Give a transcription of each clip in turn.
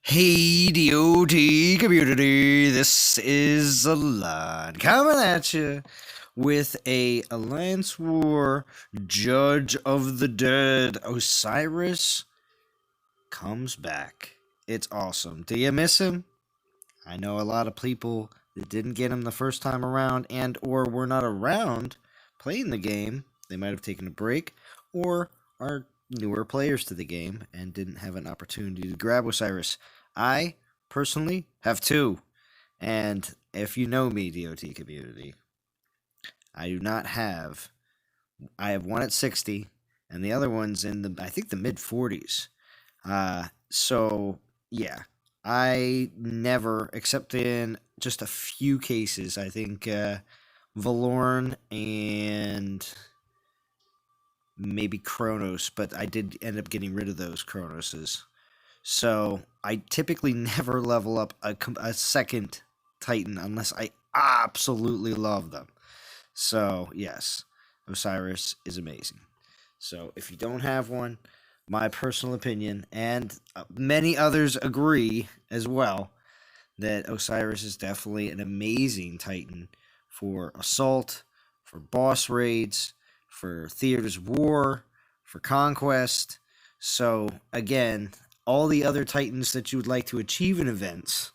Hey, DOT community, this is Alon coming at you with a Alliance War Judge of the Dead. Osiris comes back. It's awesome. Do you miss him? I know a lot of people that didn't get him the first time around and or were not around playing the game. They might have taken a break or are newer players to the game and didn't have an opportunity to grab Osiris. I personally have two. And if you know me, DOT community, I do not have. I have one at 60, and the other one's in I think, the mid 40s. So, yeah. I never, except in just a few cases, I think Valorn and maybe Kronos, but I did end up getting rid of those Kronoses. So I typically never level up a second Titan unless I absolutely love them. So, yes, Osiris is amazing. So if you don't have one, my personal opinion, and many others agree as well, that Osiris is definitely an amazing Titan for assault, for boss raids, for theaters of war, for conquest. So, again, all the other Titans that you would like to achieve in events,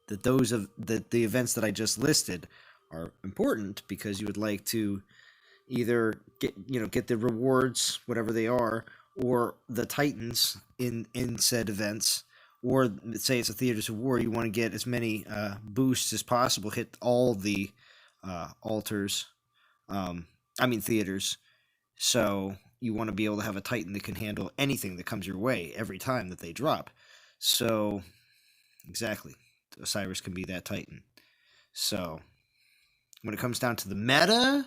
that the events that I just listed are important because you would like to either get the rewards, whatever they are, or the Titans in said events, or say it's a theaters of war, you want to get as many boosts as possible, hit all the altars, theaters. So you want to be able to have a Titan that can handle anything that comes your way every time that they drop. So, exactly, Osiris can be that Titan. So, when it comes down to the meta,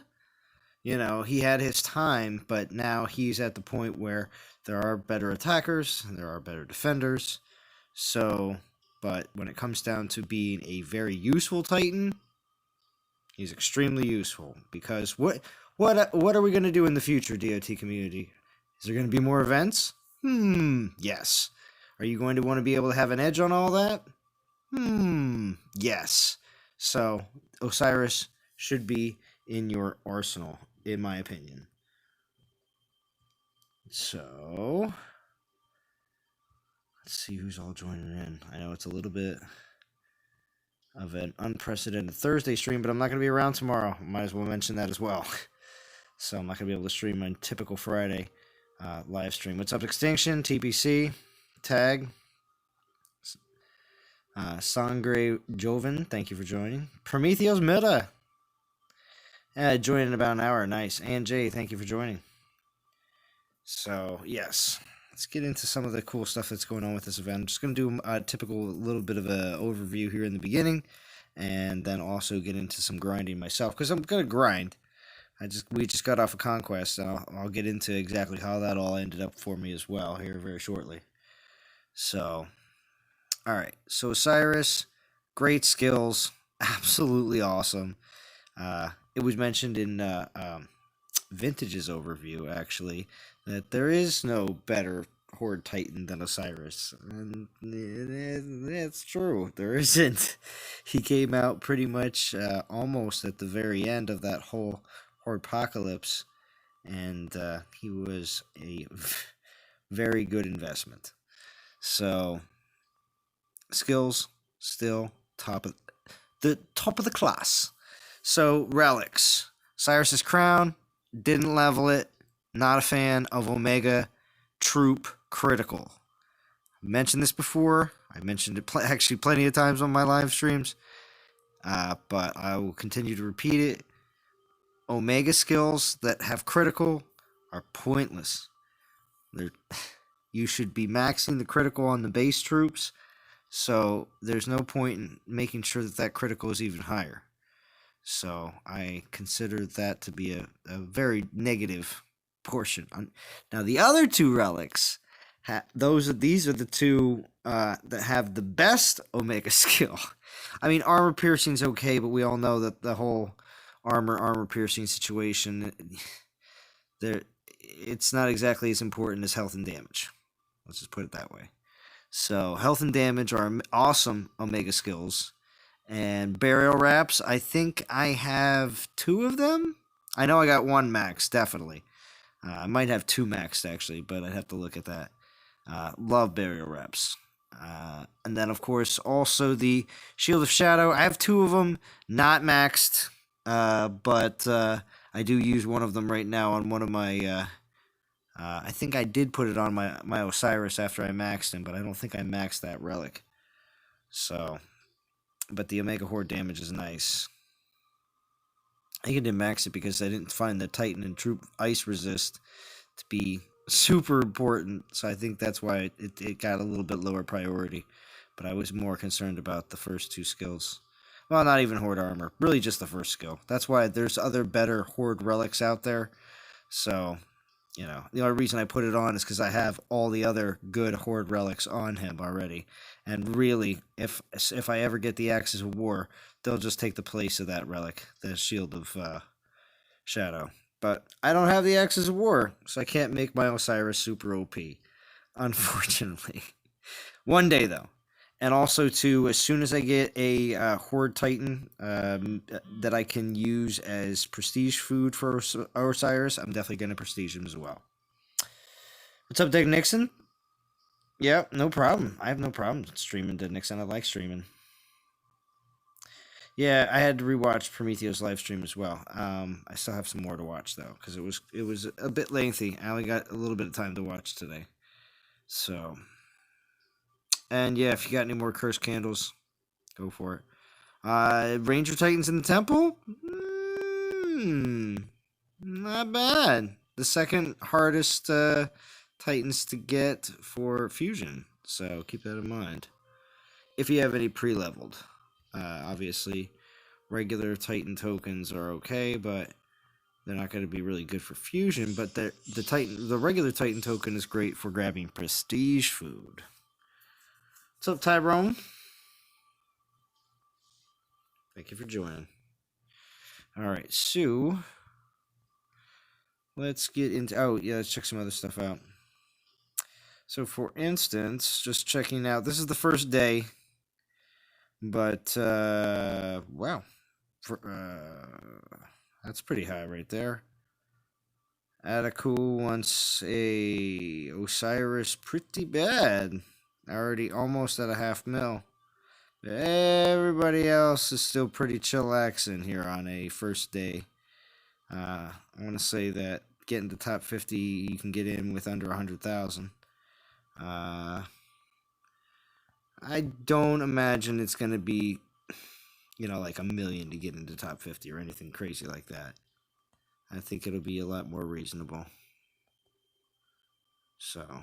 he had his time, but now he's at the point where there are better attackers and there are better defenders. So, but when it comes down to being a very useful Titan, he's extremely useful because what are we going to do in the future, DOT community? Is there going to be more events? Yes. Are you going to want to be able to have an edge on all that? Yes. So, Osiris should be in your arsenal, in my opinion. So, let's see who's all joining in. I know it's a little bit of an unprecedented Thursday stream, but I'm not going to be around tomorrow. Might as well mention that as well. So I'm not going to be able to stream my typical Friday live stream. What's up, Extinction, TPC, Tag, Sangre Joven, thank you for joining. Prometheus Meta, joined in about an hour, nice. And Jay, thank you for joining. So, yes, let's get into some of the cool stuff that's going on with this event. I'm just going to do a typical little bit of an overview here in the beginning, and then also get into some grinding myself, because I'm going to grind. We just got off a conquest, and I'll get into exactly how that all ended up for me as well here very shortly. So, all right. So Osiris, great skills, absolutely awesome. It was mentioned in Vintage's overview, actually, that there is no better Horde Titan than Osiris. And it's true. There isn't. He came out pretty much almost at the very end of that whole Hordepocalypse, and he was a very good investment. So, skills still top of the class. So, relics. Cyrus's crown, didn't level it. Not a fan of Omega Troop Critical. I mentioned this before. I mentioned it actually plenty of times on my live streams, but I will continue to repeat it. Omega skills that have critical are pointless. You should be maxing the critical on the base troops, so there's no point in making sure that critical is even higher. So I consider that to be a very negative portion. Now the other two relics, these are the two that have the best Omega skill. I mean, armor piercing's okay, but we all know that the whole armor piercing situation, it's not exactly as important as health and damage. Let's just put it that way. So health and damage are awesome Omega skills. And burial wraps, I think I have 2 of them. I know I got 1 max, definitely. I might have 2 maxed actually, but I'd have to look at that. Love burial wraps. And then, of course, also the Shield of Shadow. I have 2 of them, not maxed, but I do use one of them right now on one of my. I think I did put it on my Osiris after I maxed him, but I don't think I maxed that relic. So, but the Omega Horde damage is nice. I think I didn't max it because I didn't find the Titan and Troop Ice Resist to be super important, so I think that's why it got a little bit lower priority. But I was more concerned about the first 2 skills. Well, not even Horde Armor, really just the first skill. That's why there's other better Horde relics out there. So, you know, the only reason I put it on is because I have all the other good Horde relics on him already. And really, if I ever get the Axis of War, they'll just take the place of that relic, the Shield of Shadow. But I don't have the Axis of War, so I can't make my Osiris super OP, unfortunately. One day, though. And also, too, as soon as I get a Horde Titan that I can use as prestige food for Osiris, I'm definitely going to prestige him as well. What's up, Dick Nixon? Yeah, no problem. I have no problem streaming Dick Nixon. I like streaming. Yeah, I had to rewatch Prometheus live stream as well. I still have some more to watch though, because it was a bit lengthy. I only got a little bit of time to watch today. So, and yeah, if you got any more cursed candles, go for it. Ranger Titans in the Temple? Not bad. The second hardest Titans to get for fusion. So keep that in mind. If you have any pre-leveled. Obviously, regular Titan tokens are okay, but they're not going to be really good for fusion. But the regular Titan token is great for grabbing prestige food. What's up, Tyrone? Thank you for joining. All right, so let's get into. Oh yeah, let's check some other stuff out. So, for instance, just checking out. This is the first day. But, wow. That's pretty high right there. Attiku wants a Osiris pretty bad. Already almost at a 500,000. Everybody else is still pretty chillaxing here on a first day. I want to say that getting to top 50, you can get in with under 100,000. I don't imagine it's going to be, you know, like 1 million to get into top 50 or anything crazy like that. I think it'll be a lot more reasonable. So,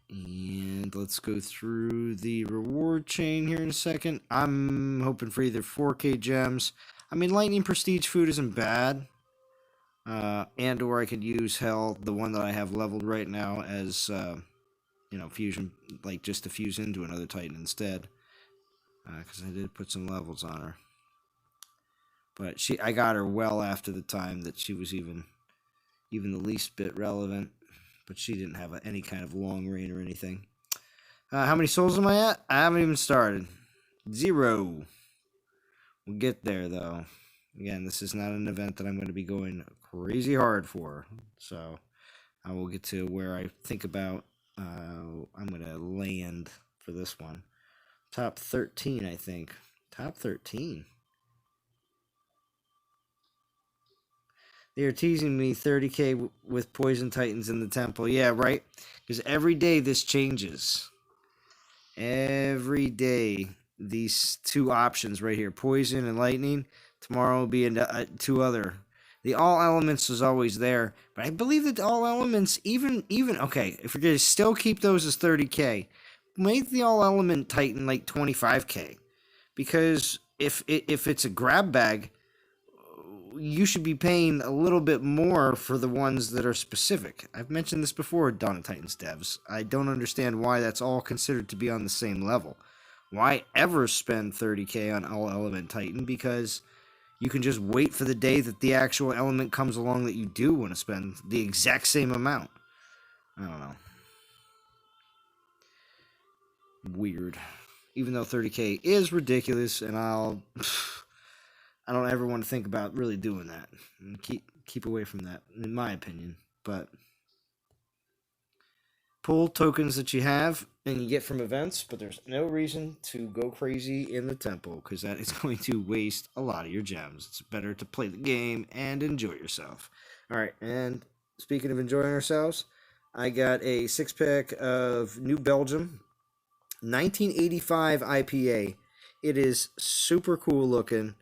and let's go through the reward chain here in a second. I'm hoping for either 4K gems. I mean, Lightning Prestige Food isn't bad. And or I could use, hell, the one that I have leveled right now as... you know, fusion, like just to fuse into another Titan instead. Because I did put some levels on her. But I got her well after the time that she was even the least bit relevant. But she didn't have any kind of long reign or anything. How many souls am I at? I haven't even started. 0. We'll get there, though. Again, this is not an event that I'm going to be going crazy hard for. So, I will get to where I think about I'm going to land for this one. Top 13, I think. Top 13. They are teasing me 30k with Poison Titans in the Temple. Yeah, right? Because every day this changes. Every day, these 2 options right here, Poison and Lightning. Tomorrow will be 2 other. The all elements is always there, but I believe that all elements, even okay, if you're gonna still keep those as 30k, make the all element Titan like 25k, because if it's a grab bag, you should be paying a little bit more for the ones that are specific. I've mentioned this before, Dawn of Titans devs. I don't understand why that's all considered to be on the same level. Why ever spend 30k on all element Titan? Because you can just wait for the day that the actual element comes along that you do want to spend the exact same amount. I don't know. weird. Even though 30K is ridiculous, and I don't ever want to think about really doing that. And keep away from that, in my opinion. But pull tokens that you have and you get from events, but there's no reason to go crazy in the temple because that is going to waste a lot of your gems. It's better to play the game and enjoy yourself. All right, and speaking of enjoying ourselves, I got a 6-pack of New Belgium 1985 IPA. It is super cool looking.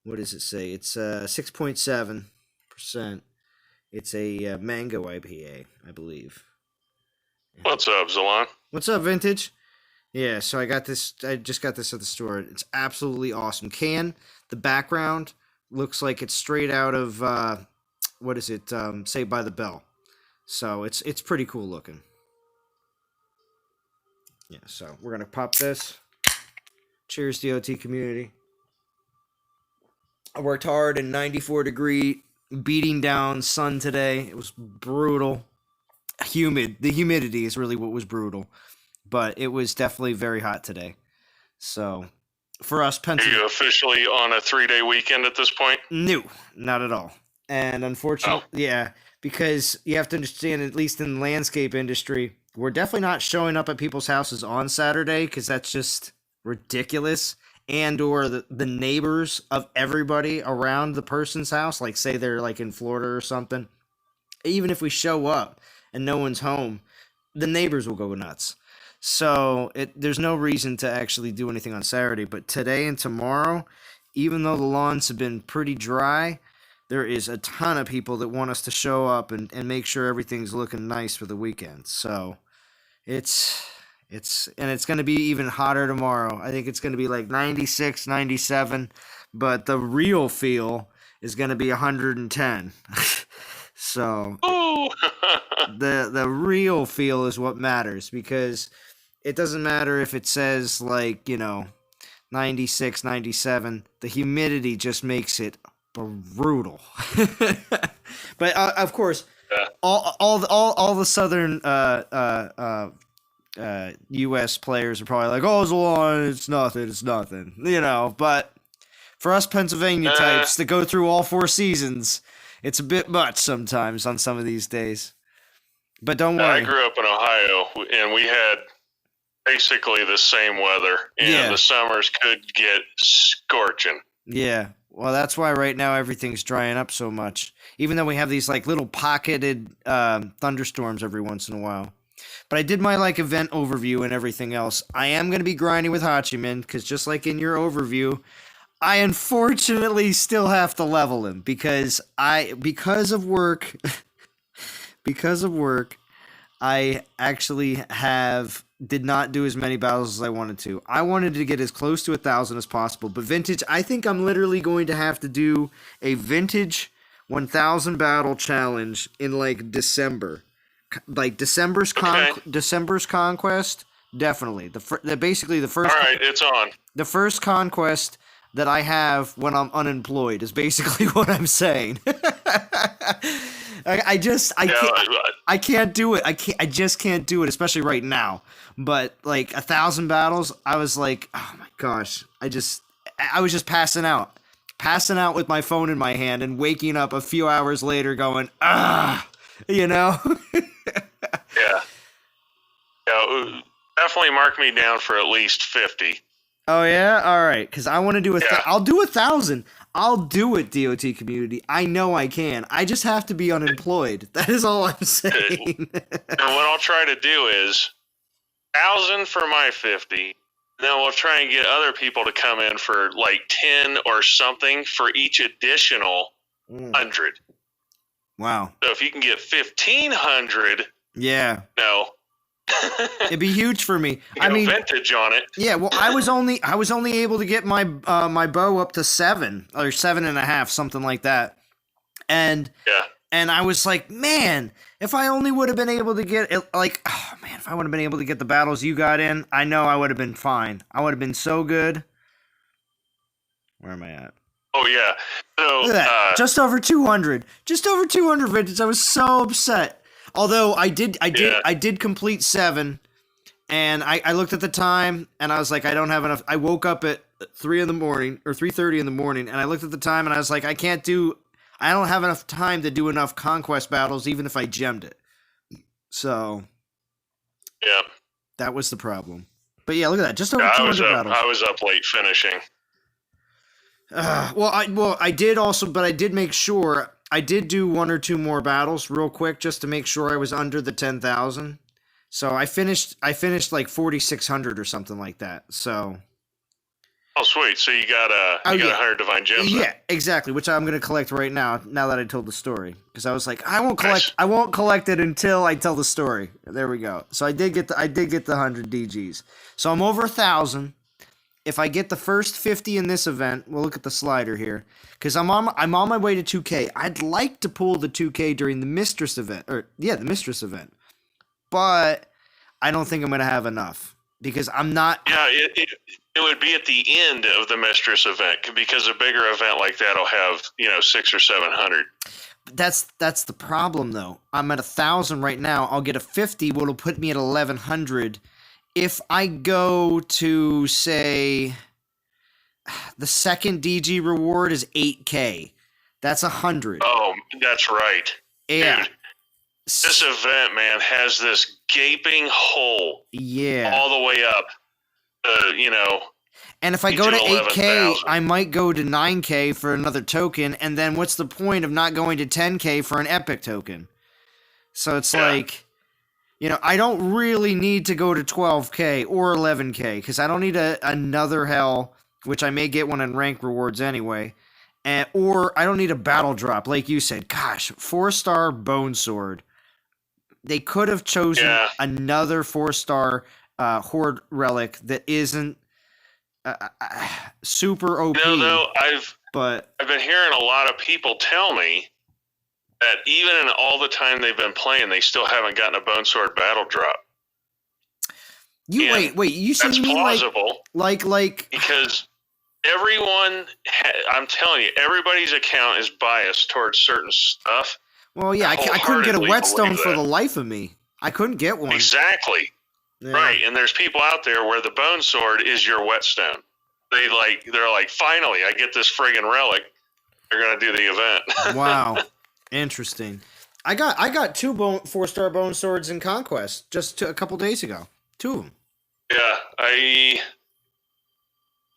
What does it say? It's 6.7%. It's a mango IPA, I believe. What's up, Zalon? What's up, Vintage? Yeah, so I just got this at the store. It's absolutely awesome. The background looks like it's straight out of, what is it, Saved by the Bell. So it's pretty cool looking. Yeah, so we're going to pop this. Cheers, DOT community. I worked hard in 94-degree, beating down sun today. It was brutal. Humid. The humidity is really what was brutal. But it was definitely very hot today. So, for us, Are you officially on a 3-day weekend at this point? No, not at all. And unfortunately, yeah, because you have to understand, at least in the landscape industry, we're definitely not showing up at people's houses on Saturday because that's just ridiculous. And or the neighbors of everybody around the person's house, like say they're like in Florida or something, even if we show up and no one's home, the neighbors will go nuts. So there's no reason to actually do anything on Saturday. But today and tomorrow, even though the lawns have been pretty dry, there is a ton of people that want us to show up and make sure everything's looking nice for the weekend. So it's going to be even hotter tomorrow. I think it's going to be like 96, 97, but the real feel is going to be 110. So the real feel is what matters, because it doesn't matter if it says 96, 97. The humidity just makes it brutal. But of course, all the southern U.S. players are probably like, "Oh, Zalon, it's nothing," But for us Pennsylvania types that go through all 4 seasons, it's a bit much sometimes on some of these days. But don't worry. I grew up in Ohio, and we had basically the same weather, and the summers could get scorching. Yeah. Well, that's why right now everything's drying up so much, even though we have these little pocketed thunderstorms every once in a while. But I did my event overview and everything else. I am going to be grinding with Hachiman, because just like in your overview, I unfortunately still have to level him because of work, I actually did not do as many battles as I wanted to. I wanted to get as close to 1,000 as possible, but Vintage, I think I'm literally going to have to do a Vintage 1,000 battle challenge in December. December's conquest, definitely. Basically the first. All right, it's on. The first conquest that I have when I'm unemployed is basically what I'm saying. I can't do it. I just can't do it, especially right now. But 1,000 battles, I was like, oh my gosh, I was just passing out with my phone in my hand and waking up a few hours later going, Yeah. Definitely mark me down for at least 50. Oh yeah, all right. Because I want to do I'll do 1,000. I'll do it, DOT community. I know I can. I just have to be unemployed. That is all I'm saying. And what I'll try to do is 1,000 for my 50. Then we'll try and get other people to come in for 10 or something for each additional 100. Wow. So if you can get 1,500, yeah. No. It'd be huge for me. I mean, vintage on it. Yeah, well, I was only able to get my my bow up to 7 or 7.5, something like that. And I was like, man, if I only would have been able to get if I would have been able to get the battles you got in, I know I would have been fine. I would have been so good. Where am I at? Oh yeah. So look at that. Just over 200 vintage. I was so upset. Although I did complete 7, And I looked at the time and I was like, I don't have enough. I woke up at 3 in the morning or 3:30 in the morning, and I looked at the time and I was like, I don't have enough time to do enough conquest battles, even if I gemmed it. So Yeah. that was the problem. But yeah, look at that. Just over Yeah, 200 battles. I was up late finishing. I did also, but I did make sure I did do one or two more battles real quick just to make sure I was under the 10,000. So I finished like 4,600 or something like that. So. Oh, sweet! So you got 100 divine gems. Yeah, exactly. Which I'm gonna collect right now. Now that I told the story, because I was like, I won't collect it until I tell the story. There we go. So I did get the 100 DGs. So I'm over 1,000. If I get the first 50 in this event, we'll look at the slider here, because I'm on my way to 2K. I'd like to pull the 2K during the Mistress event, the Mistress event, but I don't think I'm gonna have enough because I'm not. Yeah, it would be at the end of the Mistress event, because a bigger event like that will have 600 or 700. That's the problem though. I'm at 1,000 right now. I'll get a 50, which will put me at 1,100. If I go to, say, the second DG reward is 8K, that's 100. Oh, that's right. Yeah. Dude, this event, man, has this gaping hole. Yeah. All the way up. And if I go to 8K, I might go to 9K for another token, and then what's the point of not going to 10K for an epic token? So it's like, I don't really need to go to 12K or 11K, because I don't need another hell, which I may get one in rank rewards anyway, or I don't need a battle drop, like you said. Gosh, 4-star Bone Sword. They could have chosen another 4-star Horde relic that isn't super OP. I've been hearing a lot of people tell me that even in all the time they've been playing, they still haven't gotten a Bone Sword battle drop. Wait, you said that's you mean plausible, like because everyone, I'm telling you, everybody's account is biased towards certain stuff. Well, yeah, I couldn't get a whetstone for the life of me. I couldn't get one. Exactly. Yeah. Right, and there's people out there where the Bone Sword is your whetstone. They're like, finally, I get this friggin' relic. They're gonna do the event. Wow, interesting. I got 2 4-star Bone Swords in Conquest just a couple days ago. 2 of them. Yeah, let me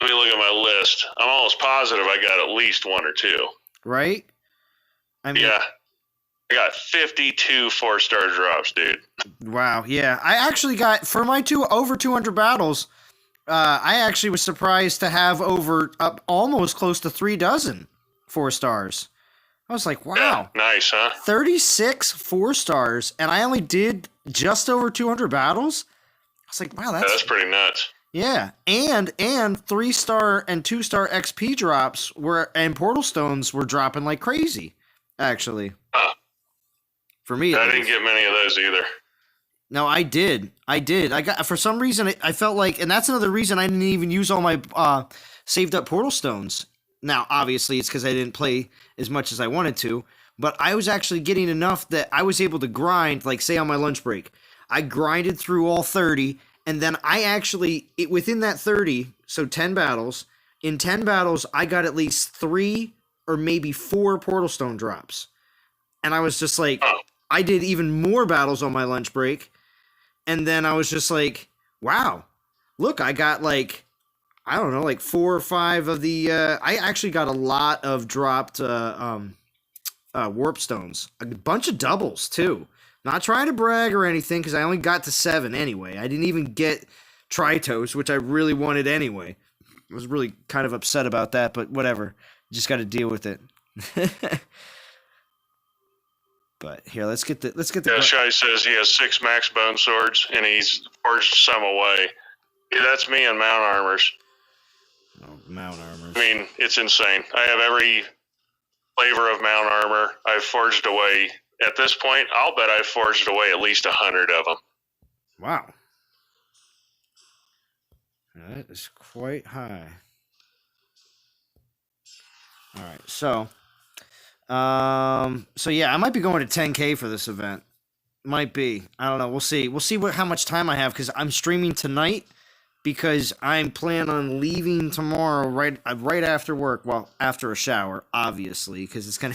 look at my list. I'm almost positive I got at least 1 or 2. Right? I got 52 4-star drops, dude. Wow, yeah. I actually got, for my over 200 battles, I actually was surprised to have almost close to 3 dozen 4 stars. I was like, wow. Yeah, nice, huh? 36 4 stars, and I only did just over 200 battles? I was like, wow, that's pretty nuts. Yeah, and 3-star and 2-star XP drops and Portal Stones were dropping like crazy, actually. Huh. For me, I didn't get many of those either. No, I did. I got, for some reason, I felt like, and that's another reason I didn't even use all my saved up Portal Stones. Now, obviously, it's because I didn't play as much as I wanted to, but I was actually getting enough that I was able to grind, like, say, on my lunch break. I grinded through all 30, and then I actually, within that 30, so 10 battles, in 10 battles, I got at least 3 or maybe 4 Portal Stone drops. And I was just like, I did even more battles on my lunch break. And then I was just like, wow, look, I got like, I don't know, like 4 or 5 of the, I actually got a lot of dropped warp stones. A bunch of doubles, too. Not trying to brag or anything, because I only got to 7 anyway. I didn't even get Tritos, which I really wanted anyway. I was really kind of upset about that, but whatever. Just got to deal with it. But here, let's get the. Yeah, Shai says he has 6 max bone swords and he's forged some away. Yeah, that's me in mount armors. Oh, mount armors. I mean, it's insane. I have every flavor of mount armor. I've forged away. At this point, I'll bet I've forged away at least 100 of them. Wow, that is quite high. All right, so yeah, I might be going to 10K for this event. Might be. I don't know. We'll see. We'll see how much time I have because I'm streaming tonight because I'm planning on leaving tomorrow right after work. Well, after a shower, obviously, because it's gonna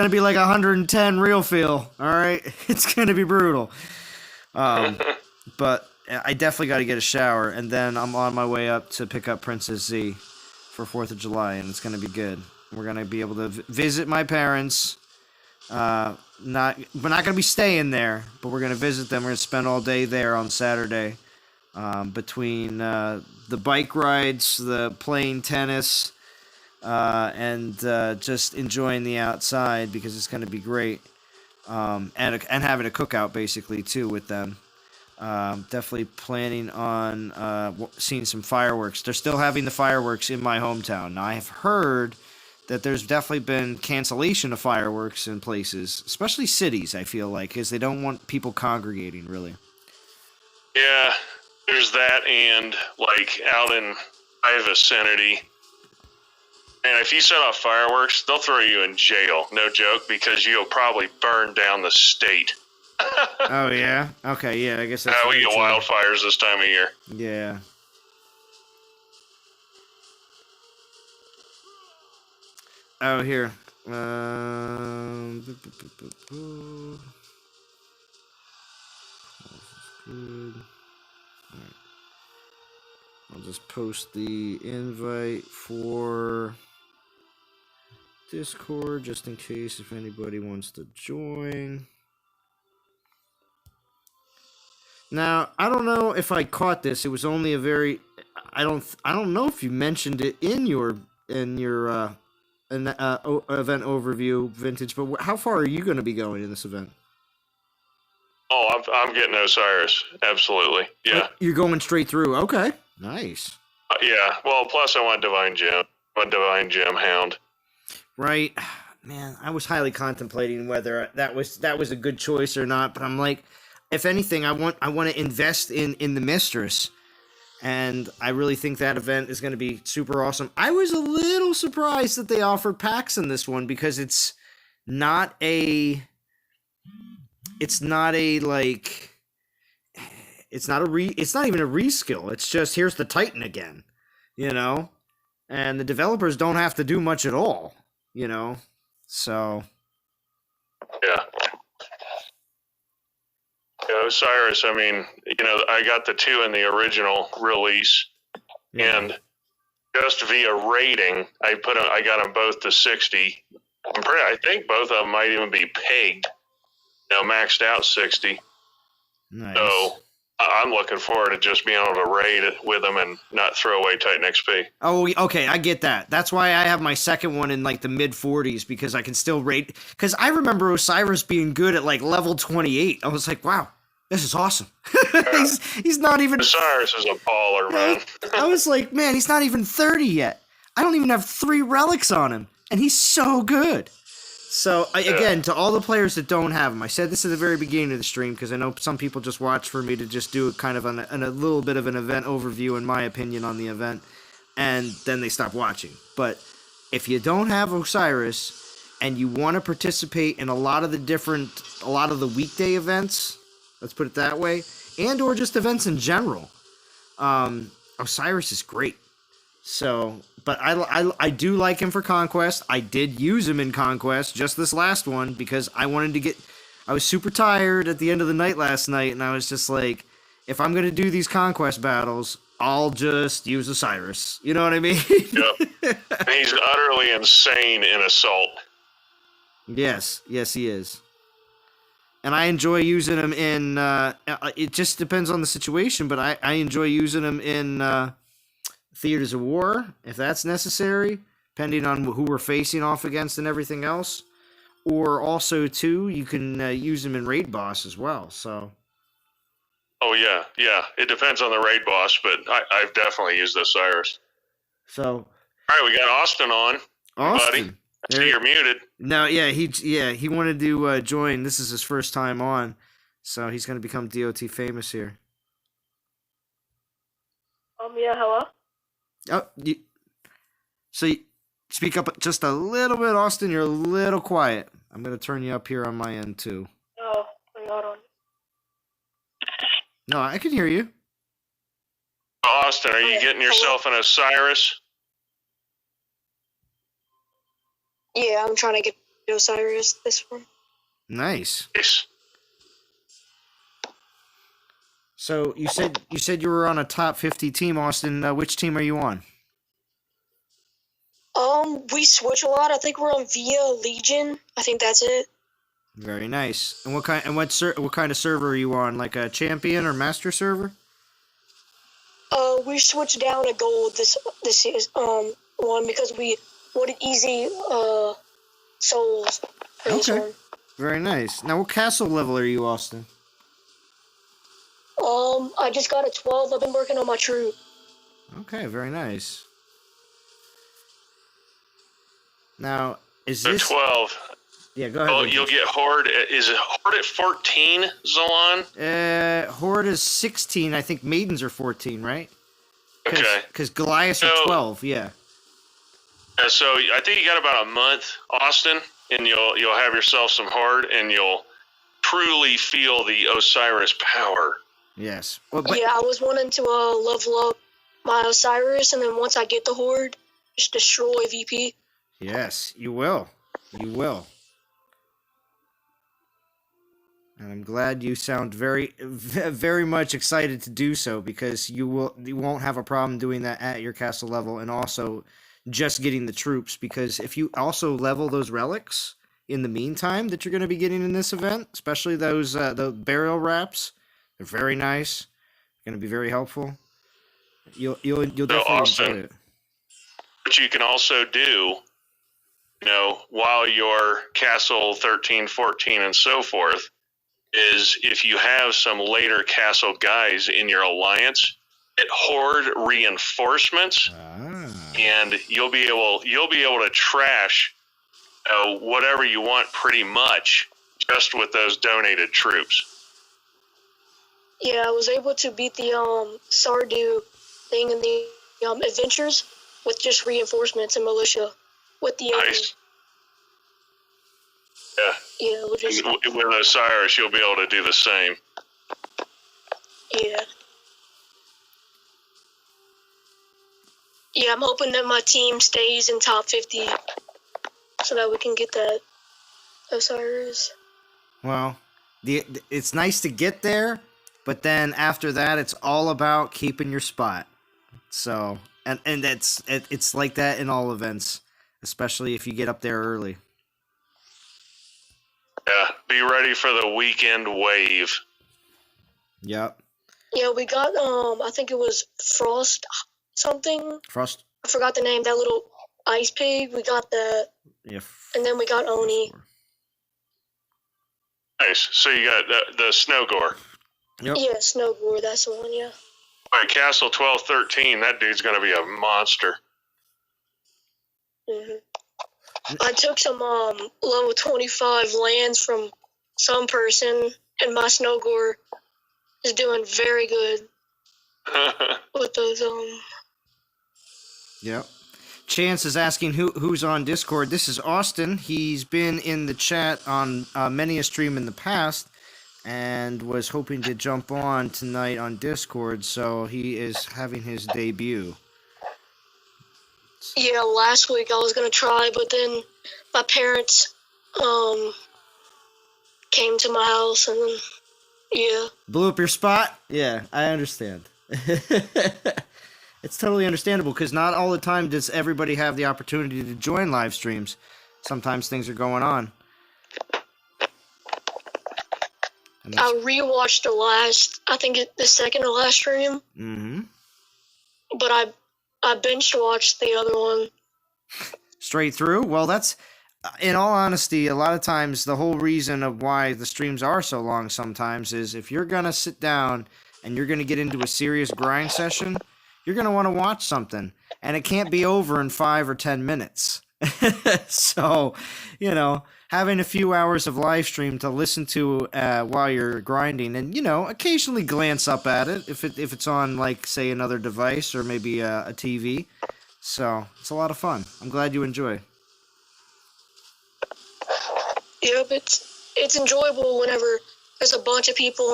be like 110 real feel. All right, it's gonna be brutal. But I definitely got to get a shower, and then I'm on my way up to pick up Princess Z for 4th of July, and it's gonna be good. We're gonna be able to visit my parents. We're not gonna be staying there, but we're gonna visit them. We're gonna spend all day there on Saturday, between the bike rides, the playing tennis, and just enjoying the outside because it's gonna be great. And having a cookout basically too with them. Definitely planning on seeing some fireworks. They're still having the fireworks in my hometown. Now I have heard that there's definitely been cancellation of fireworks in places, especially cities, I feel like, because they don't want people congregating, really. Yeah, there's that, and, like, out in my vicinity, and if you set off fireworks, they'll throw you in jail, no joke, because you'll probably burn down the state. Oh, yeah? Okay, yeah, I guess that's we get true. wildfires this time of year. Yeah. Oh, here. Good. Alright. I'll just post the invite for Discord just in case if anybody wants to join. Now, I don't know if I caught this. It was only a very I don't know if you mentioned it in your event overview, Vintage, but how far are you going to be going in this event? Oh, I'm getting Osiris. Absolutely. Yeah. You're going straight through. Okay. Nice. Yeah. Well, plus I want Divine Gem. Gem Hound. Right. Man, I was highly contemplating whether that was a good choice or not, but I'm like, if anything, I want to invest in the Mistress. And I really think that event is going to be super awesome. I was a little surprised that they offered packs in this one because it's not even a reskill. It's just here's the Titan again, and the developers don't have to do much at all, so. Yeah. Osiris, I mean, I got the 2 in the original release, and just via rating, I got them both to 60. I think both of them might even be pegged, maxed out 60. Nice. So I'm looking forward to just being able to raid it with them and not throw away Titan XP. Oh, okay, I get that. That's why I have my second one in like the mid 40s because I can still raid. Because I remember Osiris being good at like level 28. I was like, wow. This is awesome. he's not even... Osiris is a baller, man. I was like, man, he's not even 30 yet. I don't even have 3 relics on him, and he's so good. So, again, to all the players that don't have him, I said this at the very beginning of the stream because I know some people just watch for me to just do it kind of on a little bit of an event overview, in my opinion, on the event, and then they stop watching. But if you don't have Osiris and you want to participate in a lot of the weekday events... Let's put it that way. And or just events in general. Osiris is great. So, but I do like him for Conquest. I did use him in Conquest, just this last one, because I was super tired at the end of the night last night, and I was just like, if I'm going to do these Conquest battles, I'll just use Osiris. You know what I mean? Yep. He's utterly insane in Assault. Yes, he is. And I enjoy using him in, it just depends on the situation, but I enjoy using him in Theaters of War, if that's necessary, depending on who we're facing off against and everything else. Or also, too, you can use him in Raid Boss as well, so. Oh, yeah. It depends on the Raid Boss, but I've definitely used Osiris. So. All right, we got Austin on. Austin. Buddy. I see you're muted. No, he wanted to join. This is his first time on, so he's going to become DOT famous here. Yeah, hello? Oh, speak up just a little bit, Austin. You're a little quiet. I'm going to turn you up here on my end, too. Oh, wait, hold on. No, I can hear you. Austin, are you getting yourself an Osiris? Yeah, I'm trying to get Osiris this one. Nice. Nice. So you said you were on a top 50 team, Austin. Which team are you on? We switch a lot. I think we're on Via Legion. I think that's it. Very nice. And what kind of server are you on? Like a champion or master server? We switched down to gold this one because we wanted easy souls for this one. Very nice. Now, what castle level are you, Austin? I just got a 12. I've been working on my troop. Okay, very nice. Now, is So this 12? Yeah, go ahead. Oh, you'll get Horde. Is it Horde at 14, Zalon? Horde is 16. I think Maidens are 14, right? Okay. Because Goliaths are 12. Yeah. So I think you got about a month, Austin, and you'll have yourself some Horde, and you'll truly feel the Osiris power. Yes. Yeah, I was wanting to level up my Osiris, and then once I get the Horde, just destroy VP. Yes, you will. You will. And I'm glad you sound very, very much excited to do so, because you won't have a problem doing that at your castle level, and also just getting the troops, because if you also level those relics in the meantime that you're going to be getting in this event, especially those the burial wraps, they're very nice. Going to be very helpful. You'll definitely Austin, enjoy it. What you can also do, while you're Castle 13, 14, and so forth, is if you have some later castle guys in your alliance, get Horde reinforcements, and you'll be able to trash whatever you want pretty much just with those donated troops. Yeah, I was able to beat the Sardu thing in the adventures with just reinforcements and militia with the nice. Yeah, with Osiris, you'll be able to do the same. Yeah. Yeah, I'm hoping that my team stays in top 50 so that we can get that Osiris. Well, it's nice to get there, but then after that, it's all about keeping your spot. So, and it's like that in all events, especially if you get up there early. Yeah, be ready for the weekend wave. Yep. Yeah, we got I think it was Frost something. Frost. I forgot the name. That little ice pig. We got that. Yeah. And then we got Oni. Nice. So you got the Snow Gore. Yep. Yeah, Snow Gore. That's the one. Yeah. All right, Castle 12, 13. That dude's gonna be a monster. Mhm. I took some level 25 lands from some person, and my Snow Gore is doing very good with those. Yep. Chance is asking who's on Discord. This is Austin. He's been in the chat on many a stream in the past, and was hoping to jump on tonight on Discord. So he is having his debut. Yeah, last week I was gonna try, but then my parents came to my house, and then yeah. Blew up your spot? Yeah, I understand. It's totally understandable, because not all the time does everybody have the opportunity to join live streams. Sometimes things are going on. I rewatched the second to last stream. Mm-hmm. But I binge watched the other one. Straight through? Well, that's, in all honesty, a lot of times the whole reason of why the streams are so long sometimes is if you're going to sit down and you're going to get into a serious grind session, you're going to want to watch something. And it can't be over in 5 or 10 minutes. So, having a few hours of live stream to listen to while you're grinding, and occasionally glance up at it if it's on, like, say, another device or maybe a TV. So it's a lot of fun. I'm glad you enjoy. Yep, it's enjoyable whenever There's a bunch of people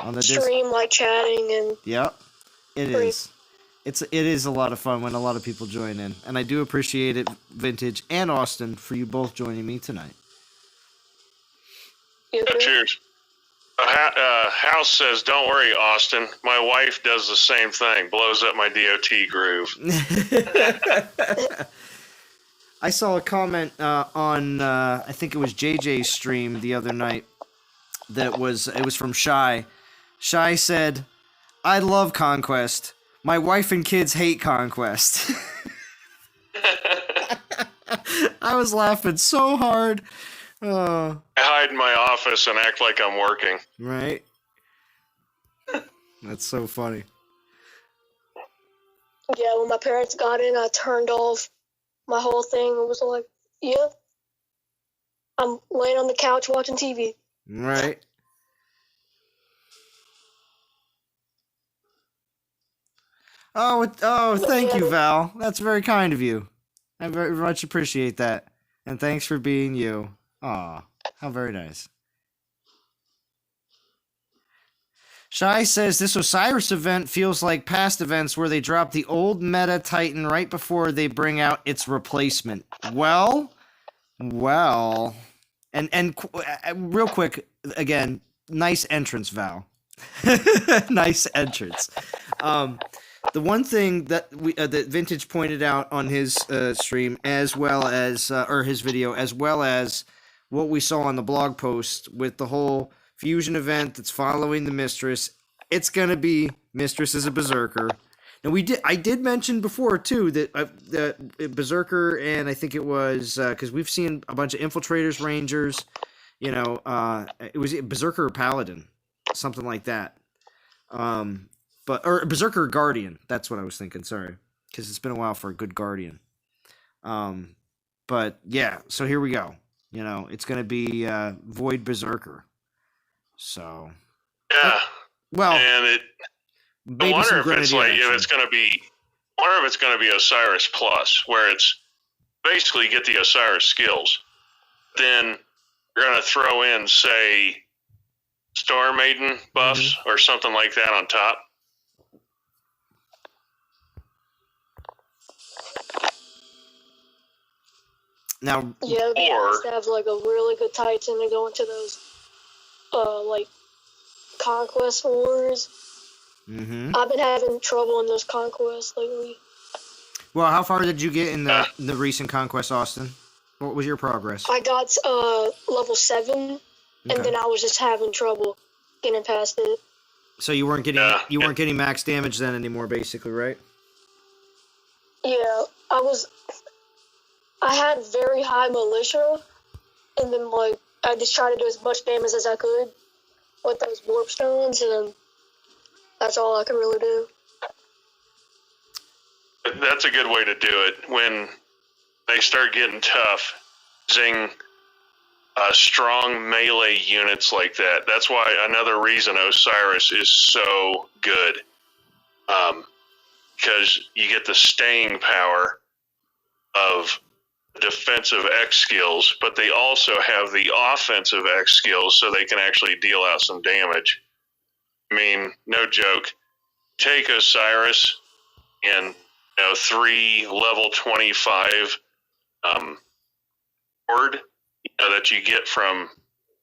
on the stream, like chatting and. Yep, it is. It is a lot of fun when a lot of people join in, and I do appreciate it, Vintage and Austin, for you both joining me tonight. Cheers. House says, "Don't worry, Austin. My wife does the same thing. Blows up my DOT groove." I saw a comment on I think it was JJ's stream the other night. It was from Shy. Shy said, "I love Conquest. My wife and kids hate Conquest." I was laughing so hard. I hide in my office and act like I'm working. Right? That's so funny. Yeah, when my parents got in, I turned off my whole thing and was like, "Yeah, I'm laying on the couch watching TV." Right. Oh, thank you, Val. That's very kind of you. I very much appreciate that. And thanks for being you. Aw, how very nice. Shy says this Osiris event feels like past events where they drop the old meta Titan right before they bring out its replacement. Well, and real quick, again, nice entrance, Val. Nice entrance. The one thing that that Vintage pointed out on his stream, as well as or his video, as well as what we saw on the blog post with the whole fusion event that's following the Mistress, it's gonna be Mistress as a Berserker. And I did mention before too that the Berserker, and I think it was because we've seen a bunch of Infiltrators, Rangers, it was Berserker or Paladin, something like that. Or Berserker Guardian. That's what I was thinking. Sorry, because it's been a while for a good Guardian. But yeah, so here we go. It's gonna be Void Berserker. So yeah. Well, and I wonder if it's gonna be. I wonder if it's gonna be Osiris Plus, where it's basically get the Osiris skills. Then you're gonna throw in, say, Star Maiden buffs or something like that on top. Now, yeah, they have like a really good Titan to go into those, like Conquest Wars. I've been having trouble in those conquests lately. Well, how far did you get in the recent conquest, Austin? What was your progress? I got level 7, and then I was just having trouble getting past it. So you weren't getting max damage then anymore, basically, right? Yeah, I had very high militia, and then I just tried to do as much damage as I could with those warp stones, and that's all I could really do. That's a good way to do it. When they start getting tough, using strong melee units like that. That's why another reason Osiris is so good. Because you get the staying power of defensive X skills, but they also have the offensive X skills, so they can actually deal out some damage. I mean, no joke. Take Osiris and 3 level 25 horde that you get from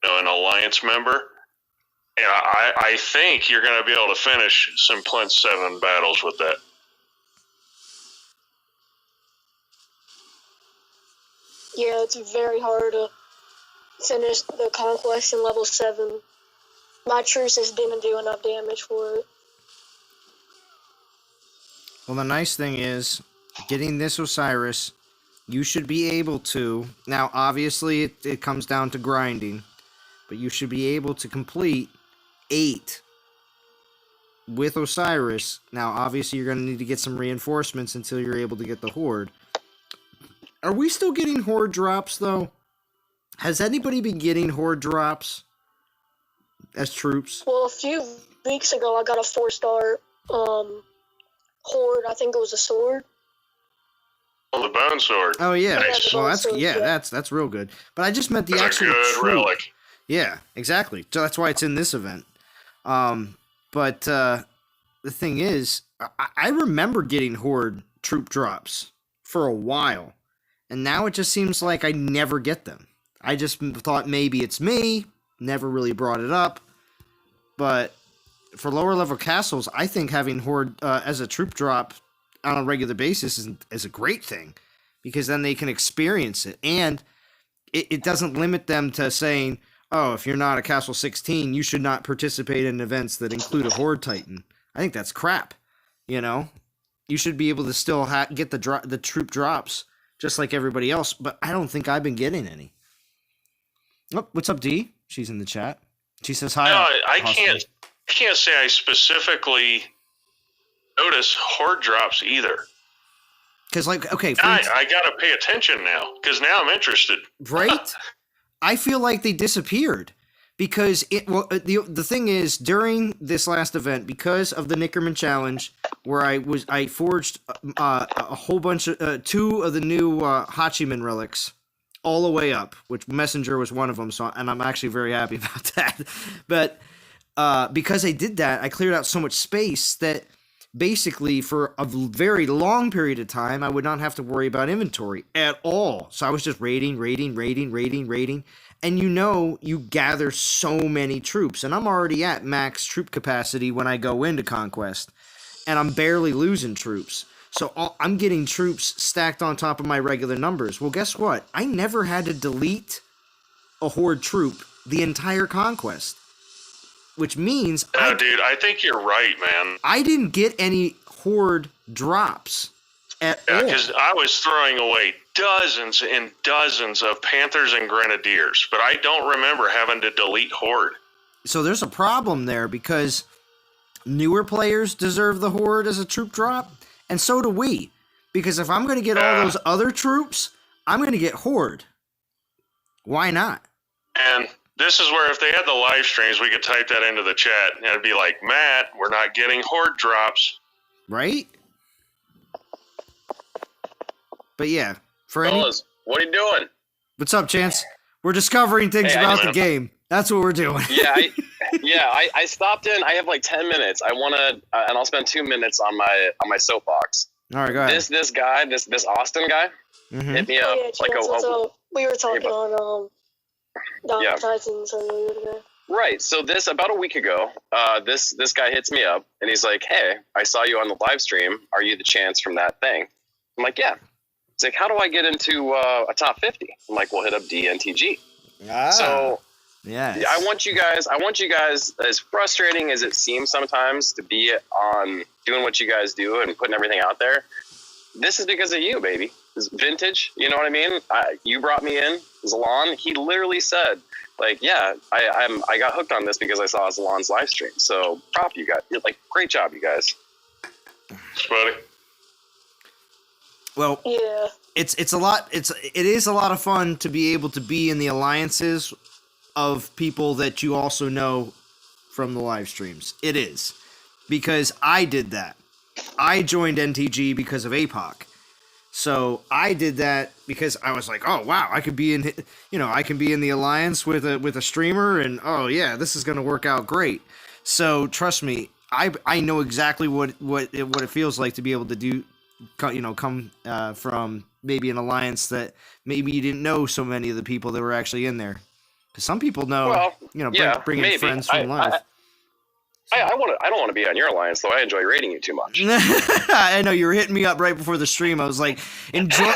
an alliance member, and I think you're going to be able to finish some Plinth 7 battles with that. Yeah, it's very hard to finish the conquest in level 7. My Truces didn't do enough damage for it. Well, the nice thing is, getting this Osiris, you should be able to... Now, obviously, it comes down to grinding, but you should be able to complete 8 with Osiris. Now, obviously, you're going to need to get some reinforcements until you're able to get the Horde. Are we still getting Horde drops, though? Has anybody been getting Horde drops as troops? Well, a few weeks ago, I got a 4-star Horde. I think it was a sword. Oh, the bone sword. Oh yeah. Nice. Well, that's real good. But I just meant the actual good troop. relic. Yeah, exactly. So that's why it's in this event. But the thing is, I remember getting Horde troop drops for a while, and now it just seems like I never get them. I just thought maybe it's me, never really brought it up, but for lower level castles, I think having Horde as a troop drop on a regular basis is a great thing, because then they can experience it, and it doesn't limit them to saying, oh, if you're not a Castle 16, you should not participate in events that include a Horde Titan. I think that's crap. You know, you should be able to still get the troop drops just like everybody else, but I don't think I've been getting any. Oh, what's up, D? She's in the chat. She says hi. No, I can't say I specifically notice Horde drops either. Because, like, okay, I gotta pay attention now, because now I'm interested. Right? I feel like they disappeared. Because the thing is, during this last event, because of the Nickerman Challenge, where I forged a whole bunch of 2 of the new Hachiman relics all the way up, which Messenger was one of them, and I'm actually very happy about that. But because I did that, I cleared out so much space that basically for a very long period of time, I would not have to worry about inventory at all. So I was just raiding. And you gather so many troops. And I'm already at max troop capacity when I go into Conquest. And I'm barely losing troops. So I'm getting troops stacked on top of my regular numbers. Well, guess what? I never had to delete a Horde troop the entire Conquest. Which means... No, dude, I think you're right, man. I didn't get any Horde drops at all. Yeah, because I was throwing away dozens and dozens of Panthers and Grenadiers, but I don't remember having to delete Horde. So there's a problem there, because newer players deserve the Horde as a troop drop, and so do we. Because if I'm going to get all those other troops, I'm going to get Horde. Why not? And this is where if they had the live streams, we could type that into the chat, and it'd be like, Matt, we're not getting Horde drops. Right? But yeah, fellas, what are you doing? What's up, Chance? We're discovering things about the game. That's what we're doing. I stopped in. I have like 10 minutes. I want to, and I'll spend 2 minutes on my soapbox. All right, go ahead. This guy, this Austin guy, hit me up we were talking on Titans and the Right. So about a week ago, this guy hits me up and he's like, "Hey, I saw you on the live stream. Are you the Chance from that thing?" I'm like, "Yeah." He's like, "How do I get into a top 50?" I'm like, "We'll hit up DNTG." So yeah, I want you guys, as frustrating as it seems sometimes to be on doing what you guys do and putting everything out there, this is because of you, baby. It's vintage, you know what I mean? You brought me in, Zalon. He literally said, like, yeah, I got hooked on this because I saw Zalon's live stream. So prop you guys, like, great job, you guys. It's funny. Well, yeah, it is a lot of fun to be able to be in the alliances of people that you also know from the live streams. It is, because I did that. I joined NTG because of APOC. So I did that because I was like, oh wow, I could be in the alliance with a streamer, and oh yeah, this is going to work out great. So trust me, I know exactly what it feels like to be able to do, come from maybe an alliance that maybe you didn't know so many of the people that were actually in there. Because some people know, bringing friends from live. I don't want to be on your alliance, though. I enjoy raiding you too much. I know, you were hitting me up right before the stream. I was like, enjoy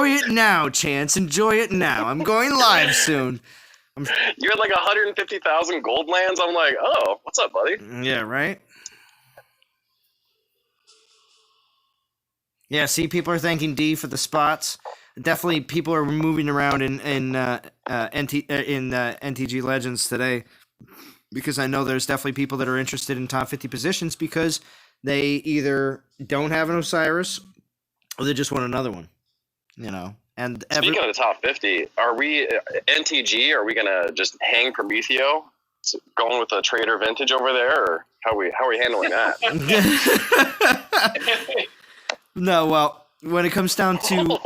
it now, Chance. Enjoy it now. I'm going live soon. You're at like 150,000 gold lands. I'm like, oh, what's up, buddy? Yeah, right? Yeah, see, people are thanking D for the spots. Definitely, people are moving around in NTG Legends today, because I know there's definitely people that are interested in top 50 positions because they either don't have an Osiris or they just want another one, And speaking of the top 50, are we NTG? Are we gonna just hang Prometheo, going with the Trader Vintage over there, or how are we handling that? No, well, when it comes down to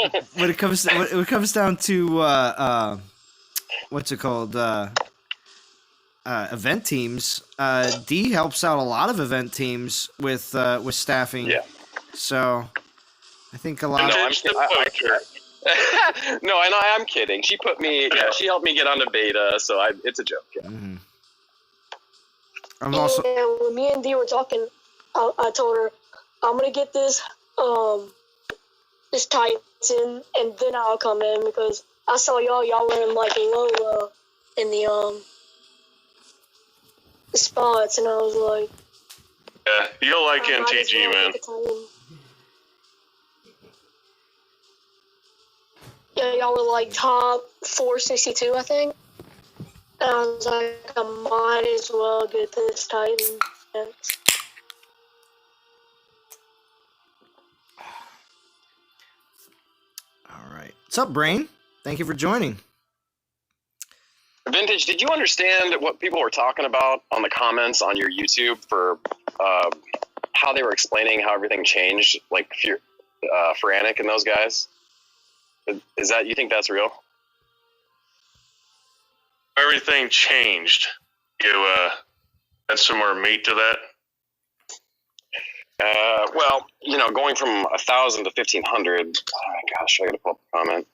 what's it called? Event teams. D helps out a lot of event teams with staffing. Yeah. So I think a lot. No, of... No, I'm kidding. She put me. Yeah, she helped me get onto beta, so it's a joke. Yeah. Mm-hmm. I'm also. When me and D were talking, I told her I'm gonna get this Titan, and then I'll come in because I saw y'all were in like low in the spots, and I was like, yeah, you'll like NTG, man. Yeah, y'all were like top 462, I think. And I was like, I might as well get this Titan. All right. What's up, Brain? Thank you for joining. Vintage, did you understand what people were talking about on the comments on your YouTube for how they were explaining how everything changed, like Feranic and those guys? Is that, you think that's real? Everything changed. You had some more meat to that? Well, going from 1,000 to 1,500. Oh my gosh, I gotta pull up the comment.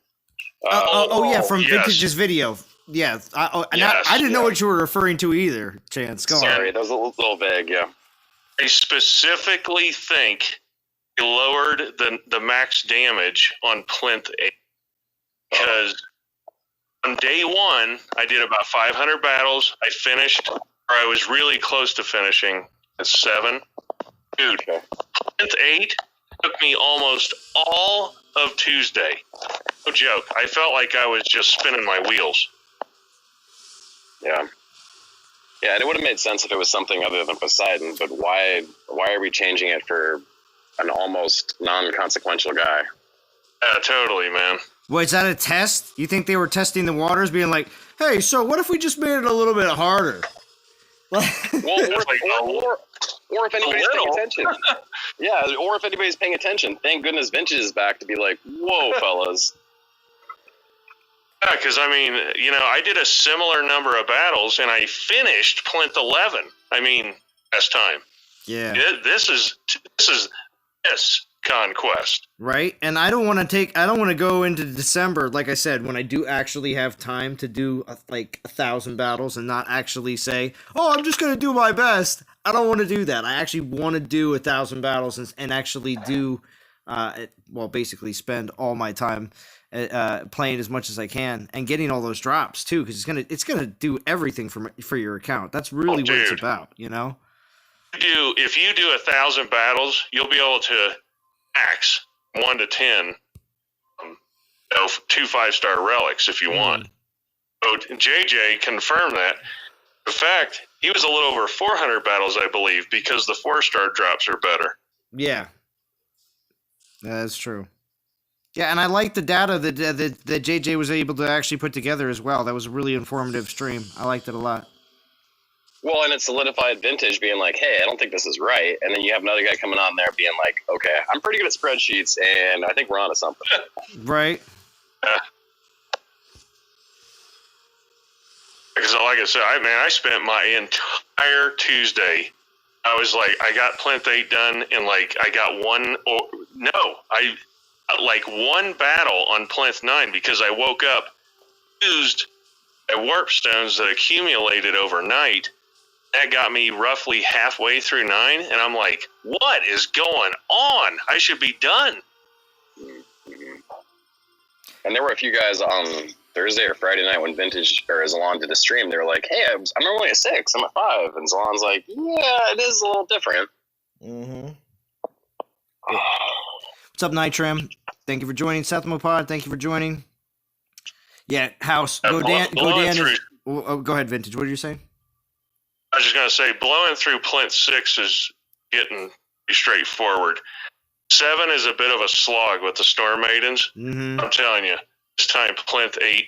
Yeah, from yes. Vintage's video. Yeah, I didn't know what you were referring to either, Chance. Go on. Sorry, that was a little vague, yeah. I specifically think he lowered the max damage on Plinth 8 because on day one, I did about 500 battles. I finished, or I was really close to finishing at 7. Dude, Plinth 8 took me almost all of Tuesday. No joke. I felt like I was just spinning my wheels. Yeah. Yeah, and it would have made sense if it was something other than Poseidon, but why are we changing it for an almost non-consequential guy? Yeah, totally, man. Well, is that a test? You think they were testing the waters, being like, hey, so what if we just made it a little bit harder? Or if anybody's paying attention. Yeah, or if anybody's paying attention. Thank goodness Vintage is back to be like, whoa, fellas. Yeah, because, I did a similar number of battles, and I finished Plinth 11. Last time. Yeah. This is conquest. Right? And I don't want to go into December, like I said, when I do actually have time to do 1,000 battles and not actually say, oh, I'm just going to do my best. I don't want to do that. I actually want to do 1,000 battles and actually do, basically spend all my time playing as much as I can and getting all those drops too, because it's gonna do everything for your account. That's really what it's about, If you do 1,000 battles, you'll be able to max 1 to 10, 2 5-star relics if you want. So JJ confirmed that. In fact, he was a little over 400 battles, I believe, because the 4-star drops are better. Yeah, that's true. Yeah, and I like the data that JJ was able to actually put together as well. That was a really informative stream. I liked it a lot. Well, and it solidified Vintage being like, hey, I don't think this is right. And then you have another guy coming on there being like, okay, I'm pretty good at spreadsheets, and I think we're onto something. Right. Because like I said, I spent my entire Tuesday. I was like, I got Plinth 8 done, and I got one battle on Plinth 9 because I woke up, used my warp stones that accumulated overnight. That got me roughly halfway through 9, and I'm like, what is going on? I should be done. And there were a few guys on Thursday or Friday night when Vintage or Zalon did a stream. They were like, hey, I'm only at 6, I'm at 5. And Zalon's like, yeah, it is a little different. Mm-hmm. What's up, Nitram? Thank you for joining. Seth Mopod, thank you for joining. Yeah, House. Go ahead, Vintage. What did you say? I was just going to say, blowing through Plinth 6 is getting straightforward. 7 is a bit of a slog with the Storm Maidens. Mm-hmm. I'm telling you, this time Plinth 8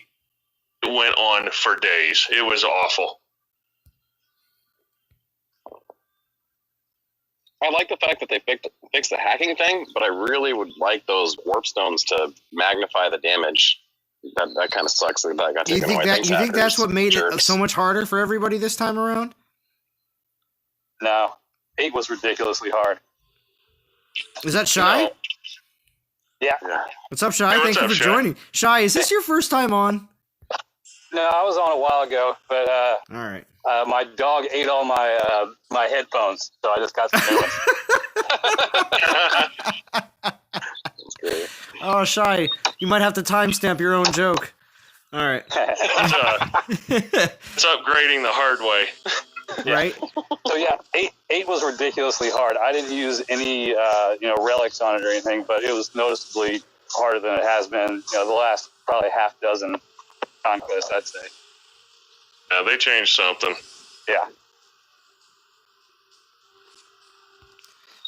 went on for days. It was awful. I like the fact that they fixed the hacking thing, but I really would like those warp stones to magnify the damage That kind of sucks that got You taken away. think Thanks, that's hackers, what made it jerks. so much harder for everybody this time around? No, 8 was ridiculously hard. Is that Shy? No. Yeah. What's up, Shy? Hey, what's Thank you up, for Shy? joining. Shy, is this your first time on? No, I was on a while ago, but All right. my dog ate all my my headphones, so I just got some new ones. Oh, Shy, you might have to timestamp your own joke. All right. It's upgrading the hard way. Right? So yeah, 8 was ridiculously hard. I didn't use any relics on it or anything, but it was noticeably harder than it has been. The last probably half dozen conquests, I'd say. Yeah, they changed something. Yeah. I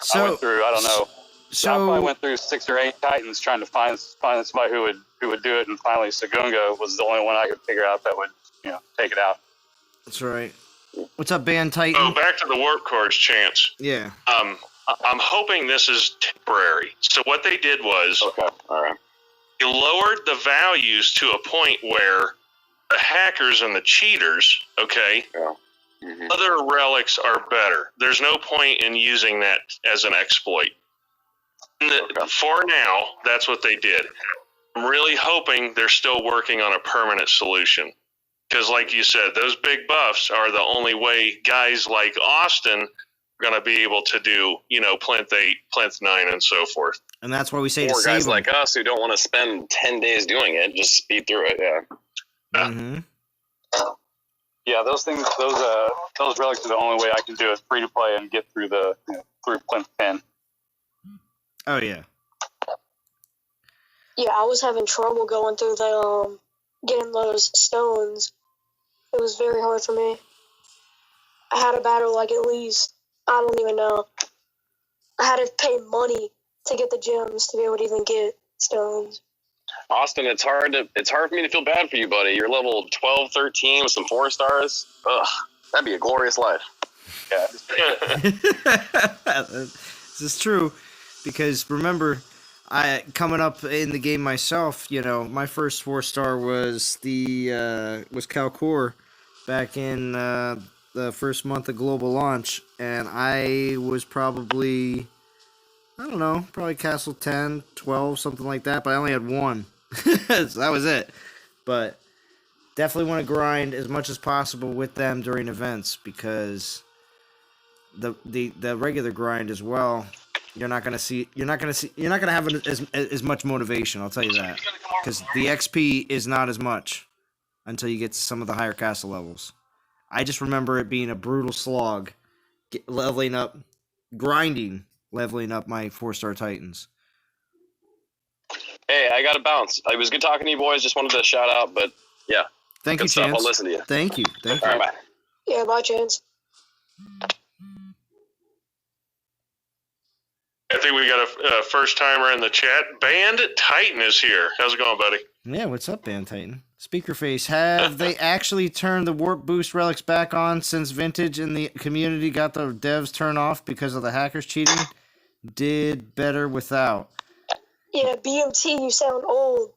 So, went through. I don't know. I probably went through 6 or 8 Titans trying to find somebody who would do it, and finally Sagunga was the only one I could figure out that would take it out. that's right. What's up, Band Titan? Oh, back to the warp cores, Chance. Yeah. I'm hoping this is temporary. So what they did was Okay, all right. they lowered the values to a point where the hackers and the cheaters, okay, Yeah. Mm-hmm. other relics are better. There's no point in using that as an exploit. For now, that's what they did. I'm really hoping they're still working on a permanent solution. Because like you said, those big buffs are the only way guys like Austin are going to be able to do, Plinth 8, Plinth 9, and so forth. And that's why we say to Or save guys them. like us who don't want to spend 10 days doing it, just speed through it, yeah. Mm-hmm. Yeah, those things, those relics are the only way I can do it free to play and get through through Plinth 10. Oh, yeah. Yeah, I was having trouble going through the getting those stones. It was very hard for me. I had to battle at least, I don't even know. I had to pay money to get the gems to be able to even get stones. Austin, it's hard for me to feel bad for you, buddy. You're level 12, 13 with some 4 stars. Ugh, that'd be a glorious life. Yeah. This is true, because remember, coming up in the game myself, my first 4-star was was Calcor back in the first month of global launch, and I was probably Castle 10, 12, something like that, but I only had 1. So that was it. But definitely want to grind as much as possible with them during events, because the regular grind as well, you're not gonna have as much motivation. I'll tell you that, because the XP is not as much until you get to some of the higher castle levels. I just remember it being a brutal slog, leveling up my 4-star Titans. Hey, I got to bounce. It was good talking to you boys. Just wanted to shout out, but yeah. Thank you, Good stuff. Chance. I'll listen to you. Thank you. All right, bye. Yeah, bye, Chance. I think we got a first timer in the chat. Band Titan is here. How's it going, buddy? Yeah, what's up, Band Titan? Speakerface, have they actually turned the warp boost relics back on since Vintage and the community got the devs turned off because of the hackers cheating? Did better without. Yeah, BMT, you sound old.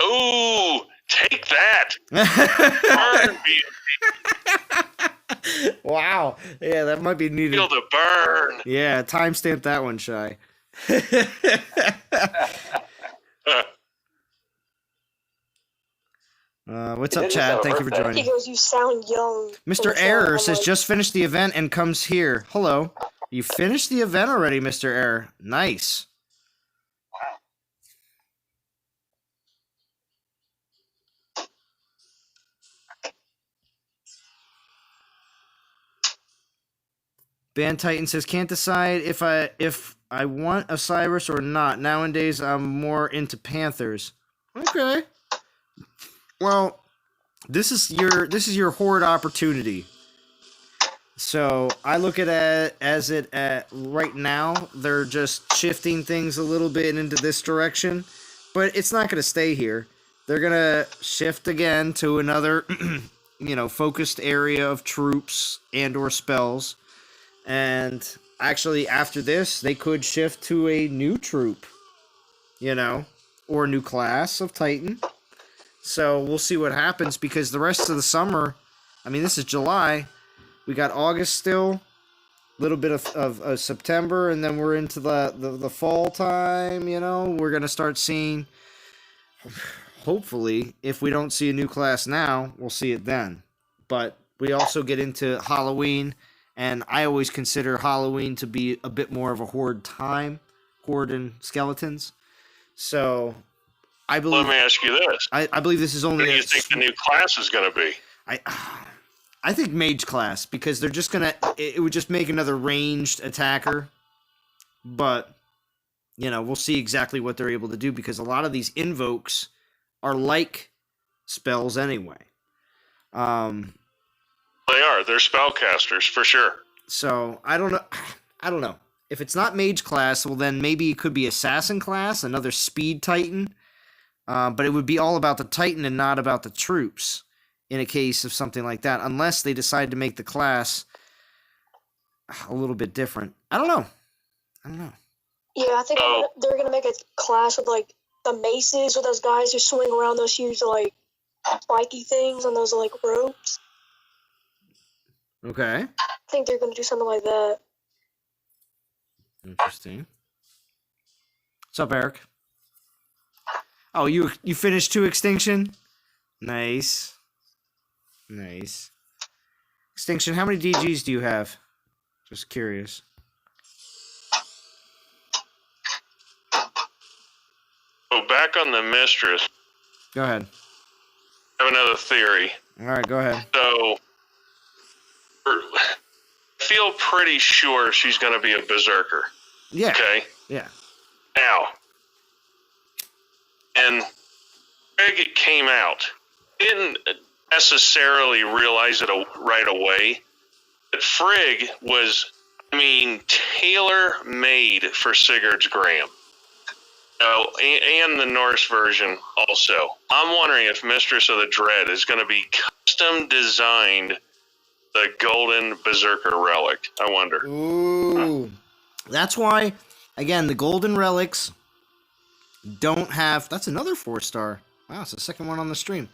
Ooh, take that. Burn, Wow. Yeah, that might be needed. feel the burn. Yeah, timestamp that one, Shy. What's up, Chad? Thank you for He joining. goes, you sound young. Mr. Error says, just finished the event and comes here. Hello. You finished the event already, Mr. Error. Nice. Band Titan says, can't decide if I want Osiris or not. Nowadays, I'm more into Panthers. Okay. Well, this is your horde opportunity. So I look at it as right now they're just shifting things a little bit into this direction, but it's not going to stay here. They're going to shift again to another, focused area of troops and or spells. And actually, after this, they could shift to a new troop, or a new class of Titan. So we'll see what happens, because the rest of the summer, I mean, this is July. We got August still, a little bit of September, and then we're into the fall time, you know. We're going to start seeing, hopefully, if we don't see a new class now, we'll see it then. But we also get into Halloween, and I always consider Halloween to be a bit more of a horde time, horde and skeletons. So I believe. Let me ask you this: I believe this is only. What do you think the new class is going to be? I think mage class, because they're just gonna. It would just make another ranged attacker, but you know, we'll see exactly what they're able to do, because a lot of these invokes are like spells anyway. They are. They're spellcasters for sure. So I don't know. If it's not mage class, well then maybe it could be assassin class, another speed titan. But it would be all about the titan and not about the troops in a case of something like that, unless they decide to make the class a little bit different. I don't know. Yeah, I think they're gonna make a class with like the maces, with those guys who swing around those huge like spiky things on those like ropes. Okay. I think they're gonna do something like that. Interesting. What's up, Eric? Oh, you finished 2 Extinction? Nice. Extinction, how many DGs do you have? Just curious. So back on the mistress. Go ahead. I have another theory. All right, go ahead. So I feel pretty sure she's going to be a berserker. Yeah. Okay. Yeah. Now, and Greg came out, didn't necessarily realize it right away, but Frigg was, tailor-made for Sigurd's Graham. And the Norse version also. I'm wondering if Mistress of the Dread is going to be custom designed the golden berserker relic. I wonder. Ooh. That's why, again, the golden relics don't have... That's another 4-star. Wow, it's the second one on the stream.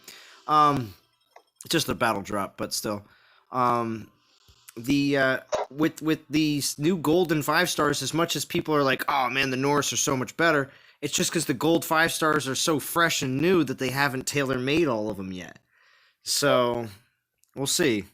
Just a battle drop, but still. With these new golden 5-stars, as much as people are like, oh man, the Norse are so much better, it's just because the gold 5-stars are so fresh and new that they haven't tailor-made all of them yet. So, we'll see.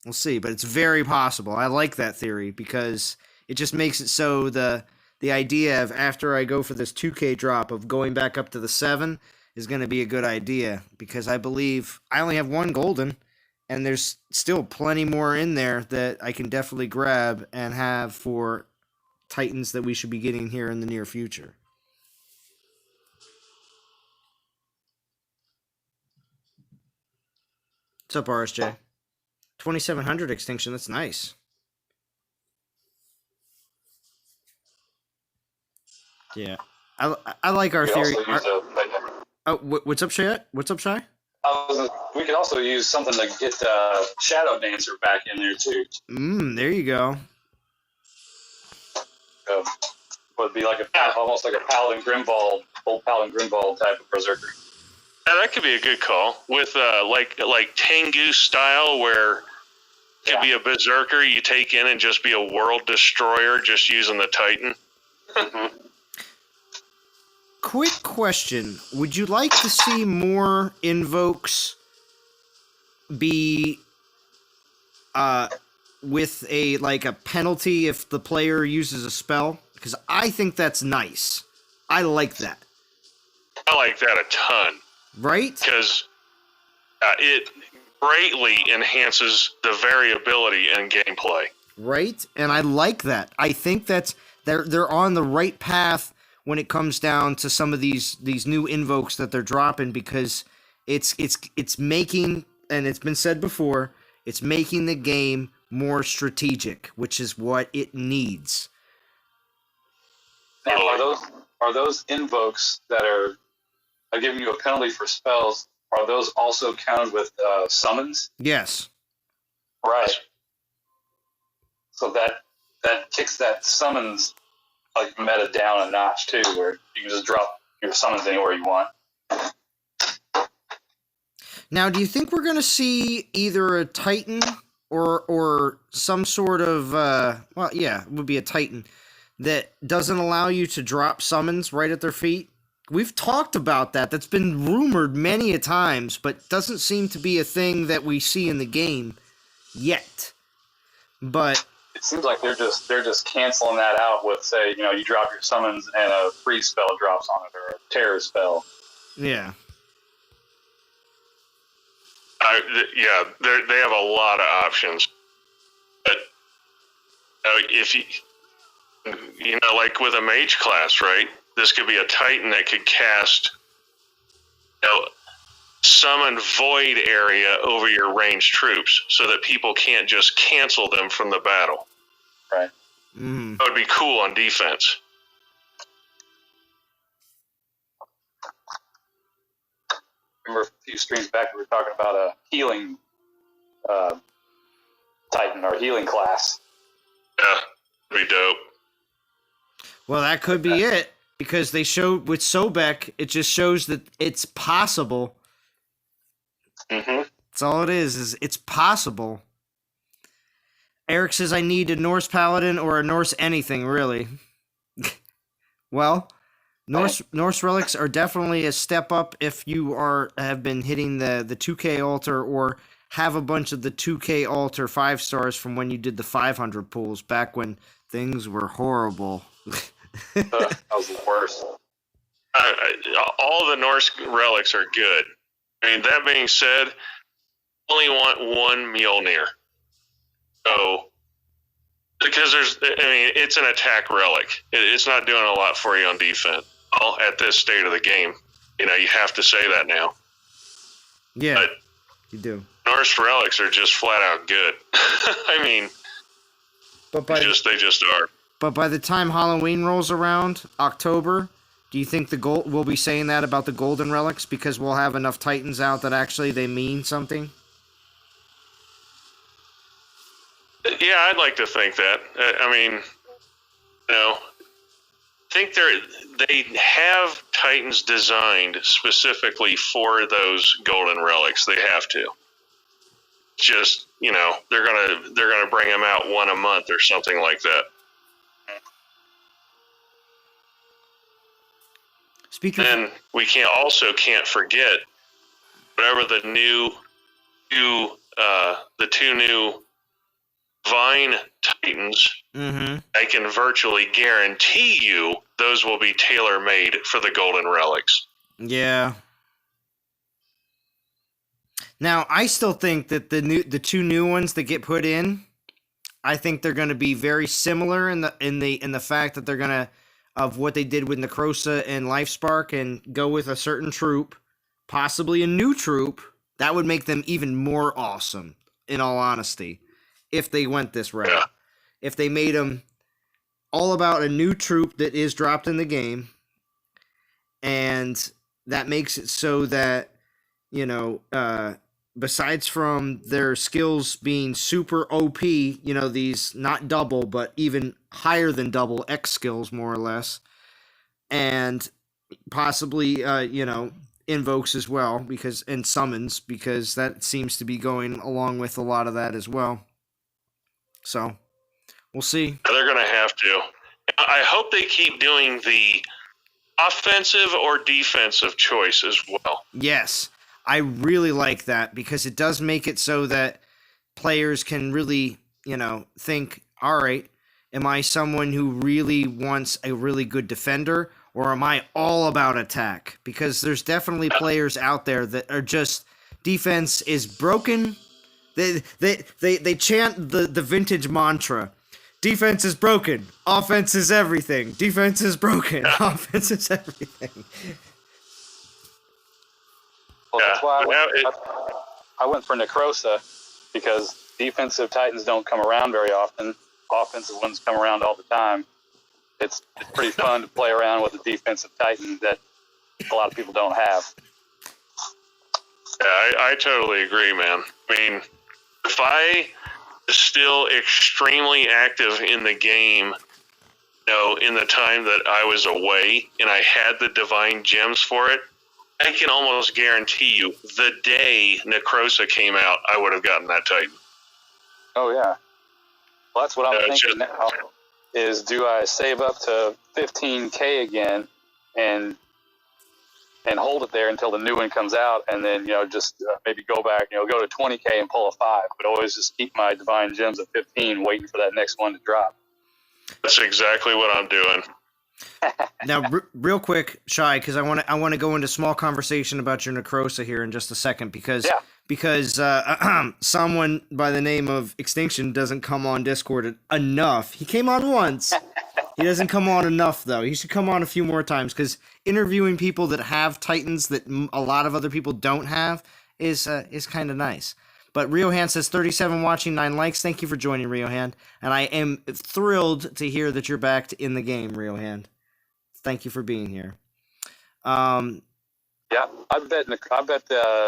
But it's very possible. I like that theory, because it just makes it so the idea of, after I go for this 2K drop, of going back up to the 7 is going to be a good idea, because I believe I only have 1 golden, and there's still plenty more in there that I can definitely grab and have for Titans that we should be getting here in the near future. What's up, RSJ? 2700 Extinction, that's nice. Yeah. I like our theory. What's up, Shy? We could also use something to get Shadow Dancer back in there too. There you go. Would be like almost like a Paladin Grimwald, old Paladin Grimwald type of berserker. Yeah, that could be a good call with like Tengu style, where it could be a berserker you take in and just be a world destroyer, just using the Titan. Quick question. Would you like to see more invokes be with a penalty if the player uses a spell? Because I think that's nice. I like that. I like that a ton. Right? Because it greatly enhances the variability in gameplay. Right? And I like that. I think that's they're on the right path when it comes down to some of these new invokes that they're dropping, because it's making, and it's been said before, it's making the game more strategic, which is what it needs. Now, are those invokes that are giving you a penalty for spells, are those also counted with summons? Yes. Right. So that kicks that summons meta down a notch too, where you can just drop your summons anywhere you want. Now, do you think we're going to see either a Titan or some sort of, it would be a Titan that doesn't allow you to drop summons right at their feet? We've talked about that. That's been rumored many a times, but doesn't seem to be a thing that we see in the game yet. But it seems like they're just canceling that out with, say, you drop your summons and a freeze spell drops on it, or a terror spell. Yeah. They have a lot of options. But if you like with a mage class, right? This could be a Titan that could cast, summon void area over your ranged troops, so that people can't just cancel them from the battle. Right. Mm. That would be cool on defense. Remember a few streams back we were talking about a healing Titan or healing class. Yeah, that'd be dope. Well, that could be it, because they showed with Sobek, it just shows that it's possible. Mm-hmm. That's all it is it's possible. Eric says, I need a Norse Paladin or a Norse anything, really. Well, Norse relics are definitely a step up if you have been hitting the 2K altar or have a bunch of the 2K altar 5 stars from when you did the 500 pulls back when things were horrible. That was the worst. All the Norse relics are good. I mean, that being said, only want one Mjolnir. So, because it's an attack relic. It's not doing a lot for you on defense. Well, at this state of the game, you have to say that now. Yeah, but you do. Norse relics are just flat out good. I mean, they just are. But by the time Halloween rolls around, October, do you think we'll be saying that about the golden relics because we'll have enough Titans out that actually they mean something? Yeah, I'd like to think that. I mean, I think they have Titans designed specifically for those golden relics. They have to. Just, they're gonna bring them out one a month or something like that. And we can't forget whatever the two new Vine Titans. Mm-hmm. I can virtually guarantee you those will be tailor-made for the golden relics. Yeah. Now, I still think that the two new ones that get put in, I think they're going to be very similar in the fact that they're going to of what they did with Necrosa and Lifespark and go with a certain troop, possibly a new troop. That would make them even more awesome, in all honesty, if they went this route. Yeah. If they made them all about a new troop that is dropped in the game, and that makes it so that, besides from their skills being super OP, these not double, but even higher than double X skills, more or less, and possibly, invokes as well, and summons, because that seems to be going along with a lot of that as well. So, we'll see. They're going to have to. I hope they keep doing the offensive or defensive choice as well. Yes. I really like that because it does make it so that players can really, think, all right, am I someone who really wants a really good defender, or am I all about attack? Because there's definitely players out there that are just defense is broken. They chant the vintage mantra. Defense is broken. Offense is everything. Defense is broken. Offense is everything. Well, that's why I went for Necrosa, because defensive Titans don't come around very often. Offensive ones come around all the time. It's pretty fun to play around with a defensive Titan that a lot of people don't have. Yeah, I totally agree, man. I mean, if I was still extremely active in the game know, in the time that I was away and I had the divine gems for it, I can almost guarantee you the day Necrosa came out, I would have gotten that Titan. Oh, yeah. Well, that's what I'm thinking just, now, is do I save up to 15K again and hold it there until the new one comes out, and then, just maybe go back, go to 20K and pull a 5, but always just keep my divine gems at 15, waiting for that next one to drop. That's exactly what I'm doing. Now, real quick, Shy, because I want to go into small conversation about your Necrosa here in just a second, because someone by the name of Extinction doesn't come on Discord enough. He came on once. He doesn't come on enough, though. He should come on a few more times, because interviewing people that have Titans that a lot of other people don't have is kind of nice. But Riohan says 37 watching, 9 likes. Thank you for joining, Riohan. And I am thrilled to hear that you're back in the game, Riohan. Thank you for being here. Yeah, I bet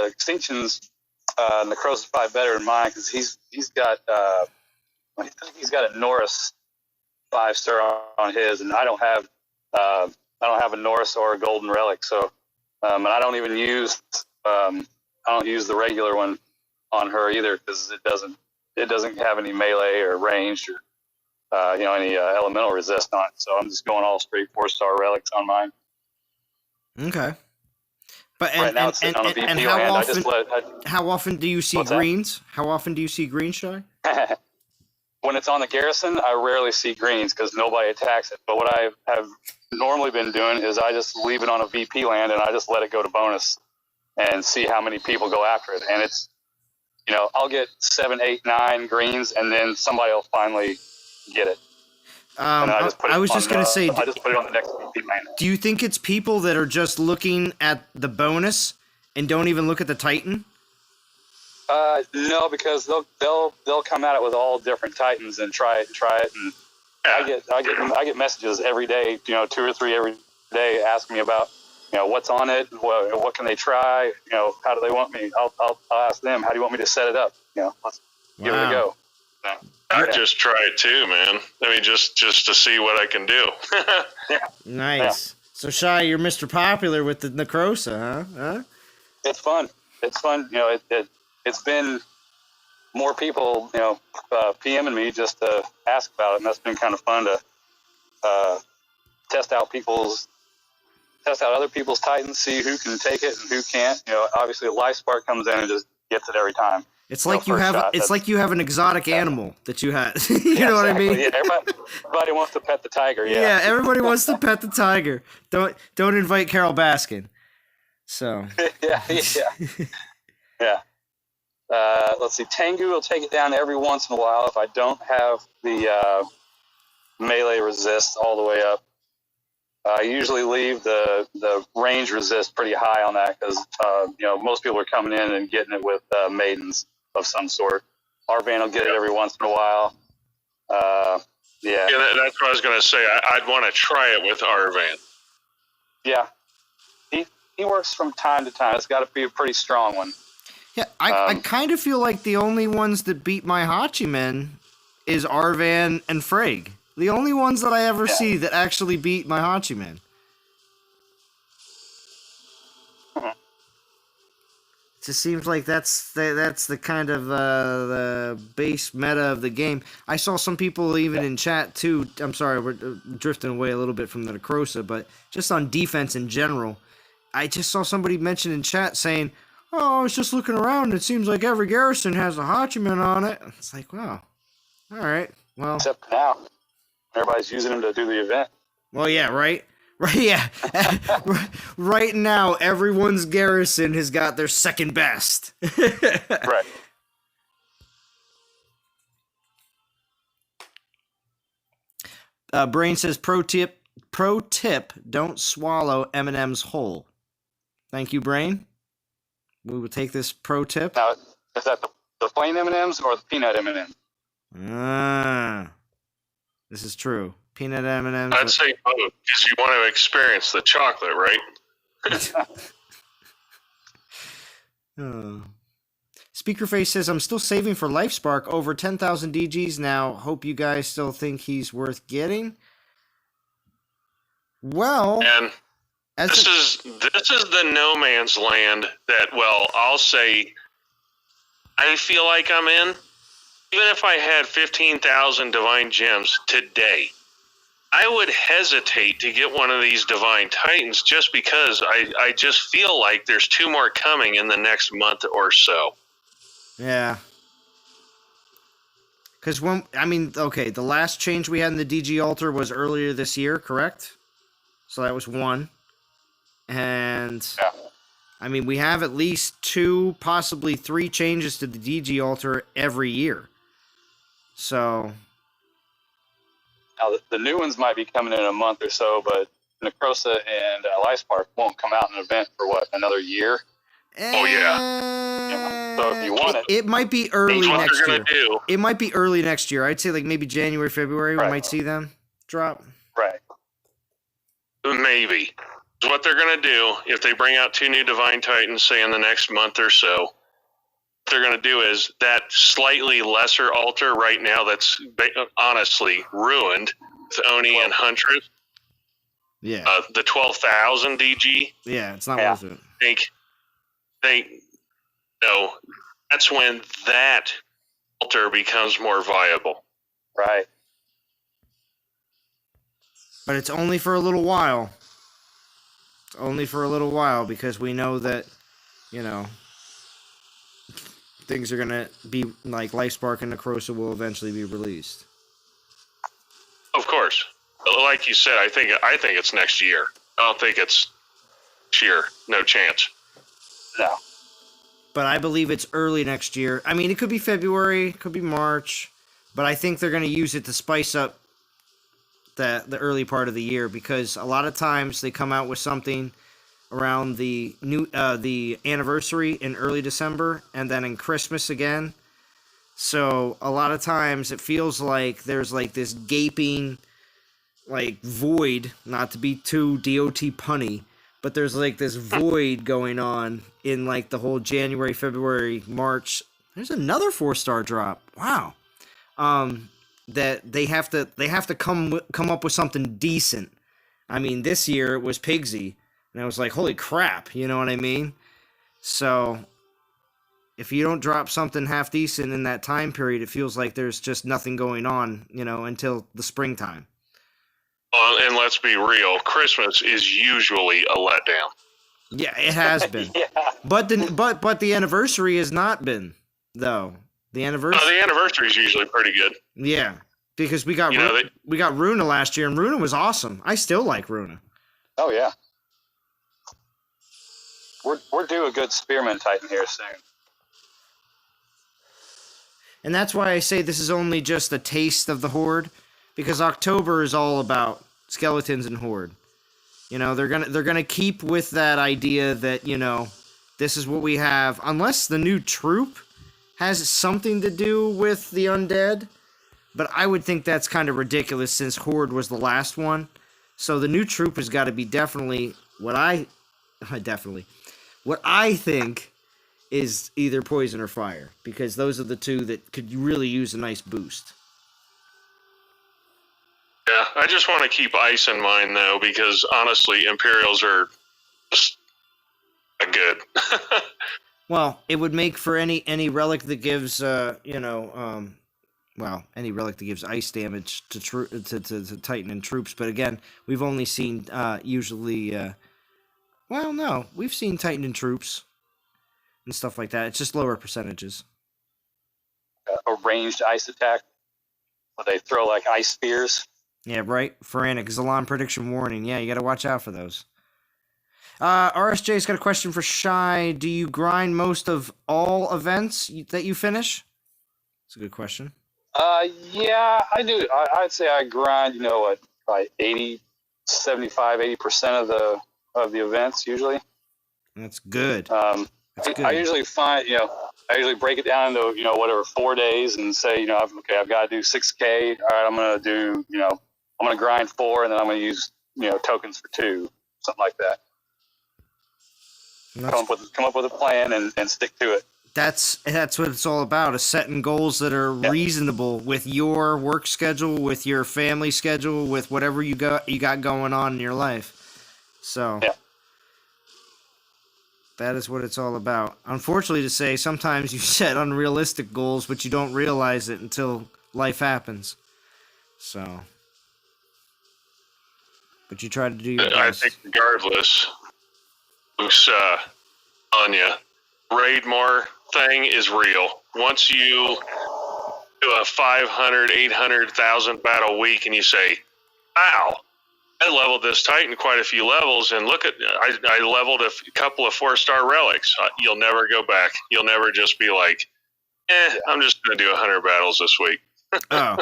Extinction's Necrosis is probably better than mine, because he's got a Norris 5-star on his, and I don't have a Norris or a Golden Relic, so and I don't even use the regular one on her either, because it doesn't have any melee or range or any elemental resist on it. So I'm just going all straight 4-star relics on mine. Okay. But right now it's on a VP land. How often do you see greens? How often do you see green, Shy? When it's on the garrison, I rarely see greens because nobody attacks it. But what I have normally been doing is I just leave it on a VP land and I just let it go to bonus and see how many people go after it. And it's, I'll get 7, 8, 9 greens, and then somebody will finally get it. I was just going to say, I just put it on the next VP land. Do you think it's people that are just looking at the bonus and don't even look at the Titan? No, because they'll come at it with all different Titans and try it, and I get messages every day, 2 or 3 every day, asking me about, what's on it, what can they try, how do they want me? I'll ask them, how do you want me to set it up? Let's give it a go. I'd just try it too, man. I mean, just to see what I can do. Yeah. Nice. Yeah. So, Shy, you're Mr. Popular with the Necrosa, huh? It's fun. It's been more people, PMing me just to ask about it, and that's been kind of fun to test out other people's Titans, see who can take it and who can't. Obviously, Life Spark comes in and just gets it every time. It's like you have an exotic animal that you had. You know what I mean? Yeah, everybody wants to pet the tiger. Yeah. Yeah, everybody wants to pet the tiger. Don't invite Carol Baskin. So. Yeah. Let's see. Tengu will take it down every once in a while if I don't have the melee resist all the way up. I usually leave the range resist pretty high on that because most people are coming in and getting it with maidens of some sort. Arvan will get it every once in a while. Yeah, that's what I was going to say. I'd want to try it with Arvan. Yeah, he works from time to time. It's got to be a pretty strong one. Yeah, I kind of feel like the only ones that beat my Hachimen is Arvan and Frigg. The only ones that I ever see that actually beat my Hachimen. It just seems like that's the kind of the base meta of the game. I saw some people even in chat too. I'm sorry, we're drifting away a little bit from the Necrosa, but just on defense in general, I just saw somebody mention in chat saying, "Oh, I was just looking around. And it seems like every garrison has a Hachiman on it." It's like, wow, all right, well, except now. Everybody's using them to do the event. Well, yeah, right? Right, yeah. Right now, everyone's garrison has got their second best. Right. Brain says, pro tip, don't swallow M&M's whole. Thank you, Brain. We will take this pro tip. Now, is that the plain M&M's or the peanut M&M's? This is true. Peanut M&M's. I'd say both, because you want to experience the chocolate, right? Speakerface says, I'm still saving for LifeSpark over 10,000 DGs now. Hope you guys still think he's worth getting. Well, And this is the no man's land that, well, I'll say I feel like I'm in. Even if I had 15,000 divine gems today, I would hesitate to get one of these divine titans just because I just feel like there's 2 more coming in the next month or so. Yeah. Because the last change we had in the DG altar was earlier this year, correct? So that was 1. And we have at least 2, possibly 3 changes to the DG altar every year. So now the new ones might be coming in a month or so, but Necrosa and Life Spark won't come out in an event for another year. Oh yeah. So if you want it might be early next year. Do. It might be early next year. I'd say like maybe January, February. We might see them drop. Right. Maybe. What they're going to do if they bring out 2 new divine titans, say in the next month or so. What they're going to do is that slightly lesser altar right now that's honestly ruined with Oni and Huntress. Yeah. The 12,000 DG. Yeah, it's not worth it. That's when that altar becomes more viable. Right. But it's only for a little while. It's only for a little while because we know that, things are going to be like Lifespark and Necrosa will eventually be released. Of course. Like you said, I think it's next year. I don't think it's this year. No chance. No. But I believe it's early next year. I mean, it could be February, it could be March, but I think they're going to use it to spice up the early part of the year because a lot of times they come out with something around the anniversary in early December and then in Christmas again. So a lot of times it feels like there's like this gaping void, not to be too DOT punny, but there's like this void going on in like the whole January, February, March. There's another 4-star drop. Wow. That they have to come up with something decent. I mean, this year it was Pigsy, and I was like, holy crap, you know what I mean? So if you don't drop something half decent in that time period, it feels like there's just nothing going on, until the springtime. And let's be real, Christmas is usually a letdown. Yeah, it has been. Yeah. But the anniversary has not been, though. The anniversary. The anniversary is usually pretty good. Yeah, because we got Runa last year, and Runa was awesome. I still like Runa. Oh yeah. We're due a good Spearman Titan here soon. And that's why I say this is only just a taste of the Horde, because October is all about skeletons and Horde. They're gonna keep with that idea that this is what we have, unless the new troop has something to do with the undead. But I would think that's kind of ridiculous since Horde was the last one. So the new troop has got to be definitely what I think is either poison or fire, because those are the 2 that could really use a nice boost. Yeah, I just want to keep ice in mind though, because honestly, Imperials are just good. Well, it would make for any relic that gives any relic that gives ice damage to Titan and troops. But again, we've only seen we've seen Titan and troops and stuff like that. It's just lower percentages. A ranged ice attack where they throw like ice spears. Yeah, right. Pharaonic Zalon prediction warning. Yeah, you got to watch out for those. RSJ's got a question for Shy. Do you grind most of all events that you finish? It's a good question. Yeah, I do. I'd say I grind, like 80, 75, 80% of the events usually. That's good. That's good. I usually find, I usually break it down into, whatever, 4 days and say, I've got to do 6K. All right, I'm going to do, I'm going to grind 4 and then I'm going to use, tokens for 2, something like that. Come up with a plan and stick to it. that's what it's all about, is setting goals that are reasonable with your work schedule, with your family schedule, with whatever you got going on in your life. So that is what it's all about. Unfortunately to say, sometimes you set unrealistic goals, but you don't realize it until life happens. So, but you try to do your best. I think regardless, Luke's Anya, Raidmore thing is real. Once you do a 500, 800,000 battle week and you say, wow, I leveled this Titan quite a few levels, and look at, I leveled a couple of 4-star relics. You'll never go back. You'll never just be like, I'm just going to do 100 battles this week. Oh,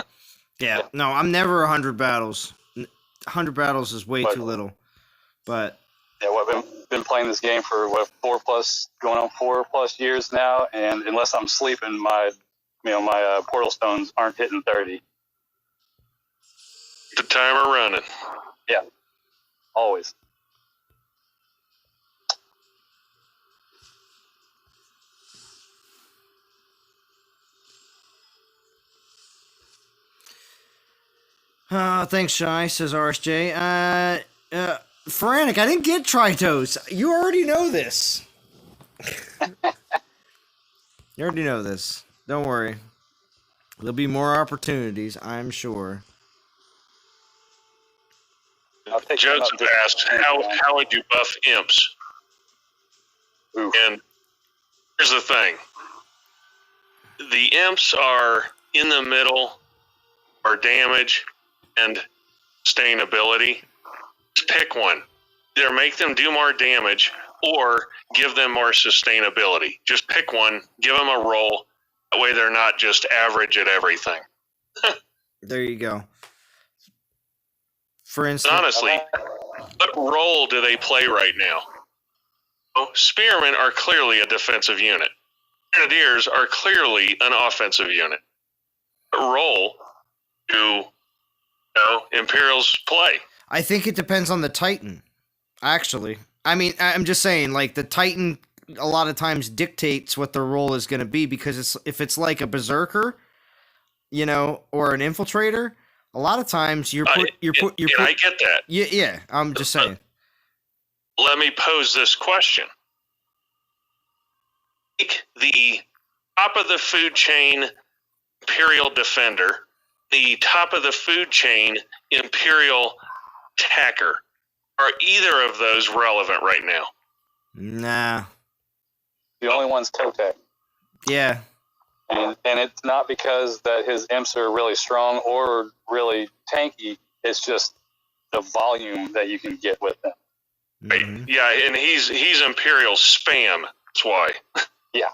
yeah. No, I'm never 100 battles. 100 battles is way too little. But yeah, I've been playing this game for 4+ years now, and unless I'm sleeping, my portal stones aren't hitting 30. The timer running. Yeah, always. Thanks, Shy, says RSJ. Frantic, I didn't get Tritos. You already know this. You already know this. Don't worry. There'll be more opportunities, I'm sure. Joseph asked, how would you buff imps? Ooh. And here's the thing. The imps are in the middle, or damage and sustainability. Just pick one. Either make them do more damage or give them more sustainability. Just pick one, give them a roll. That way they're not just average at everything. There you go. For instance, honestly, what role do they play right now? Well, spearmen are clearly a defensive unit. Grenadiers are clearly an offensive unit. What role do Imperials play? I think it depends on the Titan, actually. I mean, I'm just saying, like, the Titan a lot of times dictates what their role is going to be, because if it's like a berserker, or an infiltrator, a lot of times I get that. Yeah, I'm just saying. Let me pose this question. Take the top of the food chain Imperial Defender, the top of the food chain Imperial Attacker. Are either of those relevant right now? Nah. The only one's Totek. Yeah. And it's not because that his imps are really strong or really tanky. It's just the volume that you can get with them. Right. Mm-hmm. Yeah, and he's Imperial spam. That's why. Yeah.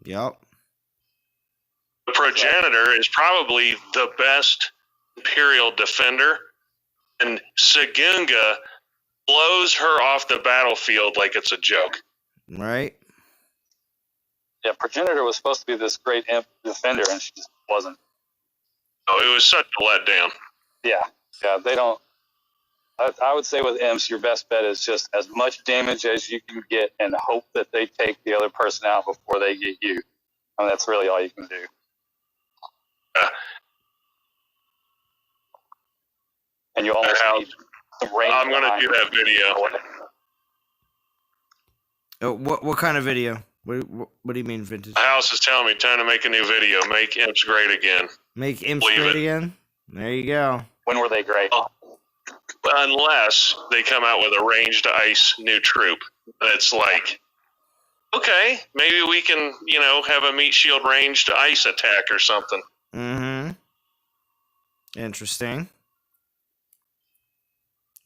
Yep. The Progenitor is probably the best Imperial defender, and Sagunga blows her off the battlefield like it's a joke. Right. Yeah, Progenitor was supposed to be this great imp defender, and she just wasn't. Oh, it was such a letdown. Yeah, they don't. I would say with imps, your best bet is just as much damage as you can get and hope that they take the other person out before they get you. I mean, that's really all you can do. And you almost need some range. I'm going to do that video. Oh, what kind of video? What do you mean, Vintage? The house is telling me time to make a new video. Make imps great again. Make imps great again? There you go. When were they great? Unless they come out with a ranged ice new troop. It's like, okay, maybe we can, have a meat shield ranged ice attack or something. Mm-hmm. Interesting.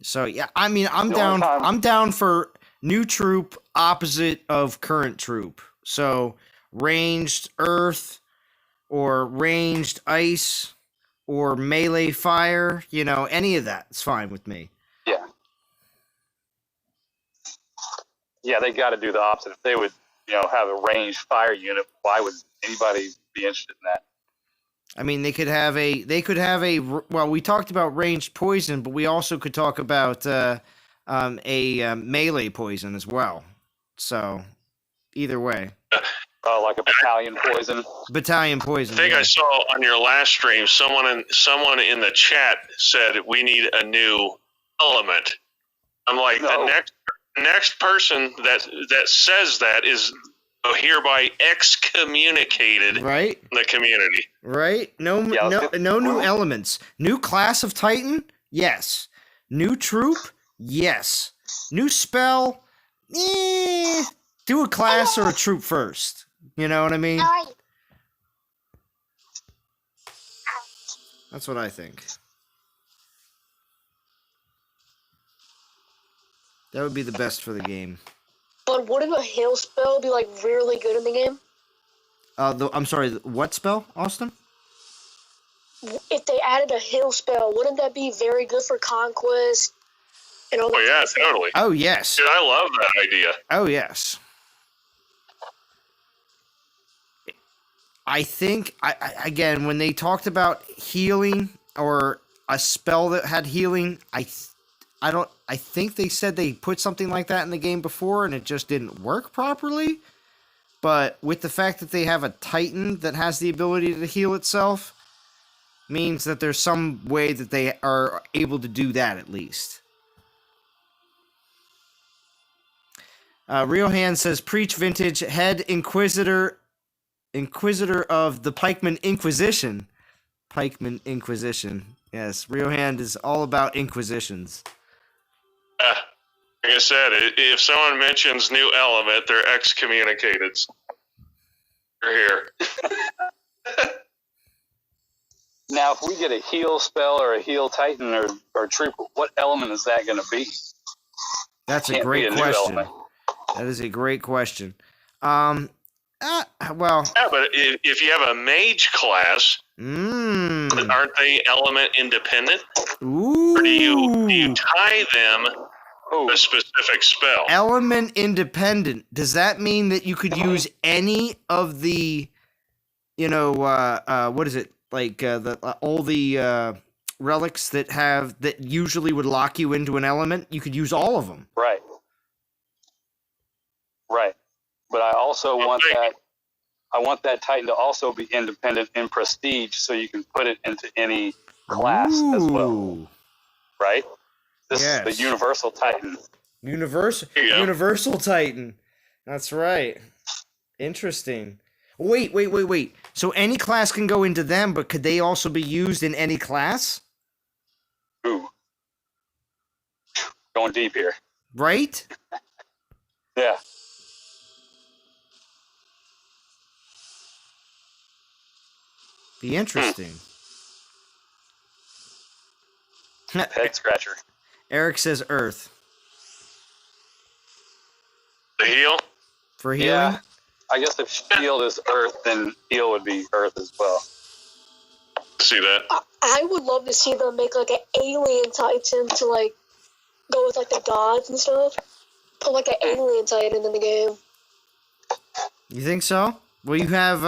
So yeah, I mean, I'm down for new troop opposite of current troop. So ranged earth or ranged ice or melee fire, any of that is fine with me. Yeah, they got to do the opposite. If they would, have a ranged fire unit, why would anybody be interested in that? I mean, they could have a well, we talked about ranged poison, but we also could talk about a melee poison as well. So either way. like a battalion poison. Battalion poison. I think I saw on your last stream someone in the chat said we need a new element. I'm like, the next person that says that is hereby excommunicated right from the community. Right? No new elements. New class of Titan? Yes. New troop? Yes. New spell? Do a class or a troop first. You know what I mean? That's what I think. That would be the best for the game. But wouldn't a heal spell be like really good in the game? I'm sorry, what spell, Austin? If they added a heal spell, wouldn't that be very good for conquest? And all Oh yeah, totally. Oh yes. Dude, I love that idea. Oh yes. I think again, when they talked about healing or a spell that had healing, I think they said they put something like that in the game before and it just didn't work properly. But with the fact that they have a Titan that has the ability to heal itself, means that there's some way that they are able to do that at least. Real Hand says, preach vintage, head Inquisitor of the Pikeman Inquisition. Pikeman Inquisition. Yes, Real Hand is all about Inquisitions. Like I said, if someone mentions new element, they're excommunicated. They're here. Now, if we get a heal spell or a heal Titan or troop, what element is that going to be? That's a great question. That is a great question. Well, yeah, but if you have a mage class, aren't they element independent? Ooh. Or do you tie them to a specific spell? Element independent. Does that mean that you could use any of the, what is it? Like all the relics that usually would lock you into an element? You could use all of them. Right. Right. But I also want that Titan to also be independent in prestige, so you can put it into any class as well. Right? This is the Universal Titan. Universal Titan. That's right. Interesting. Wait. So any class can go into them, but could they also be used in any class? Ooh. Going deep here. Right? Yeah. Be interesting. Head scratcher. Eric says Earth. The heal? For healing? Yeah. I guess if shield is Earth, then heal would be Earth as well. See that? I would love to see them make like an alien Titan to like go with like the gods and stuff. Put like an alien Titan in the game. You think so? Well, you have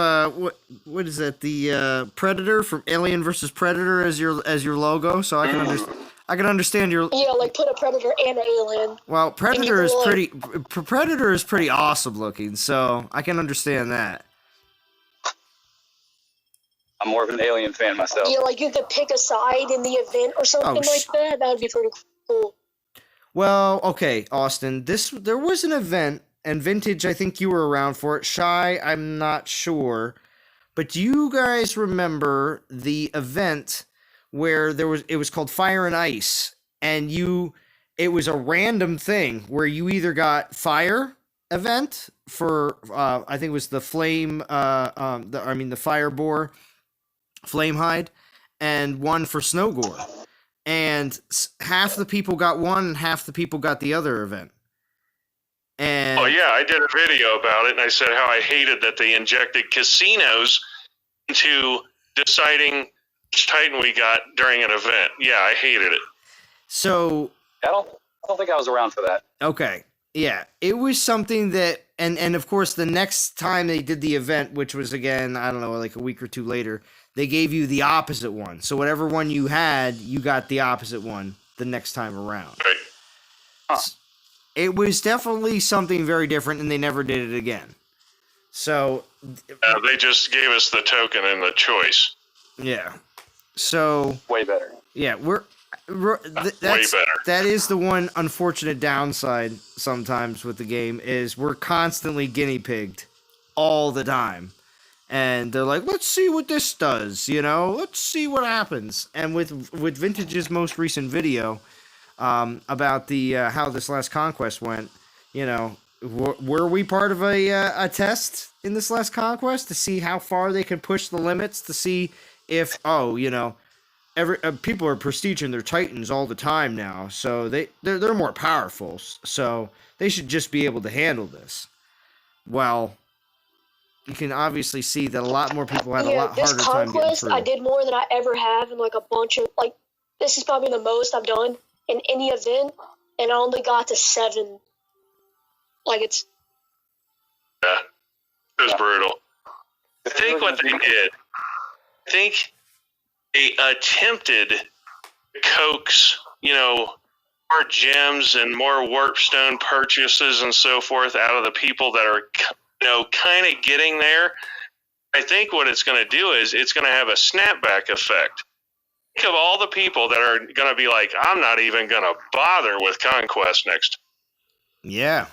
what is that? The Predator from Alien vs Predator as your logo, so I can understand your. Yeah, like put a Predator and an alien. Well, Predator is pretty awesome looking, so I can understand that. I'm more of an Alien fan myself. Yeah, like you could pick a side in the event or something like that. That would be pretty cool. Well, okay, Austin. There was an event. And Vintage, I think you were around for it. Shy, I'm not sure. But do you guys remember the event where it was called Fire and Ice, and it was a random thing where you either got fire event for I think it was the flame the fire boar flame hide, and one for snow gore. And half the people got one and half the people got the other event. And, oh yeah, I did a video about it, and I said how I hated that they injected casinos into deciding which Titan we got during an event. Yeah, I hated it. So I don't think I was around for that. Okay, yeah, it was something that, and of course, the next time they did the event, which was again, I don't know, like a week or two later, they gave you the opposite one. So whatever one you had, you got the opposite one the next time around. Right. Huh. It was definitely something very different, and they never did it again. So they just gave us the token and the choice. yeah. So Way better. yeah, that's, Way better. That is the one unfortunate downside sometimes with the game is we're constantly guinea pigged all the time. And they're like, let's see what this does, let's see what happens. And with Vintage's most recent video about the how this last conquest went, were we part of a test in this last conquest to see how far they can push the limits, to see if people are prestiging their titans all the time now, so they're more powerful, so they should just be able to handle this. Well, you can obviously see that a lot more people had a lot harder time getting through. I did more than I ever have in like a bunch of this is probably the most I've done in any event, and I only got to 7. Yeah, it was brutal. I think what they did, they attempted to coax, more gems and more warpstone purchases and so forth out of the people that are, kind of getting there. I think what it's going to do is it's going to have a snapback effect. Think of all the people that are going to be like, I'm not even going to bother with Conquest next. Yeah.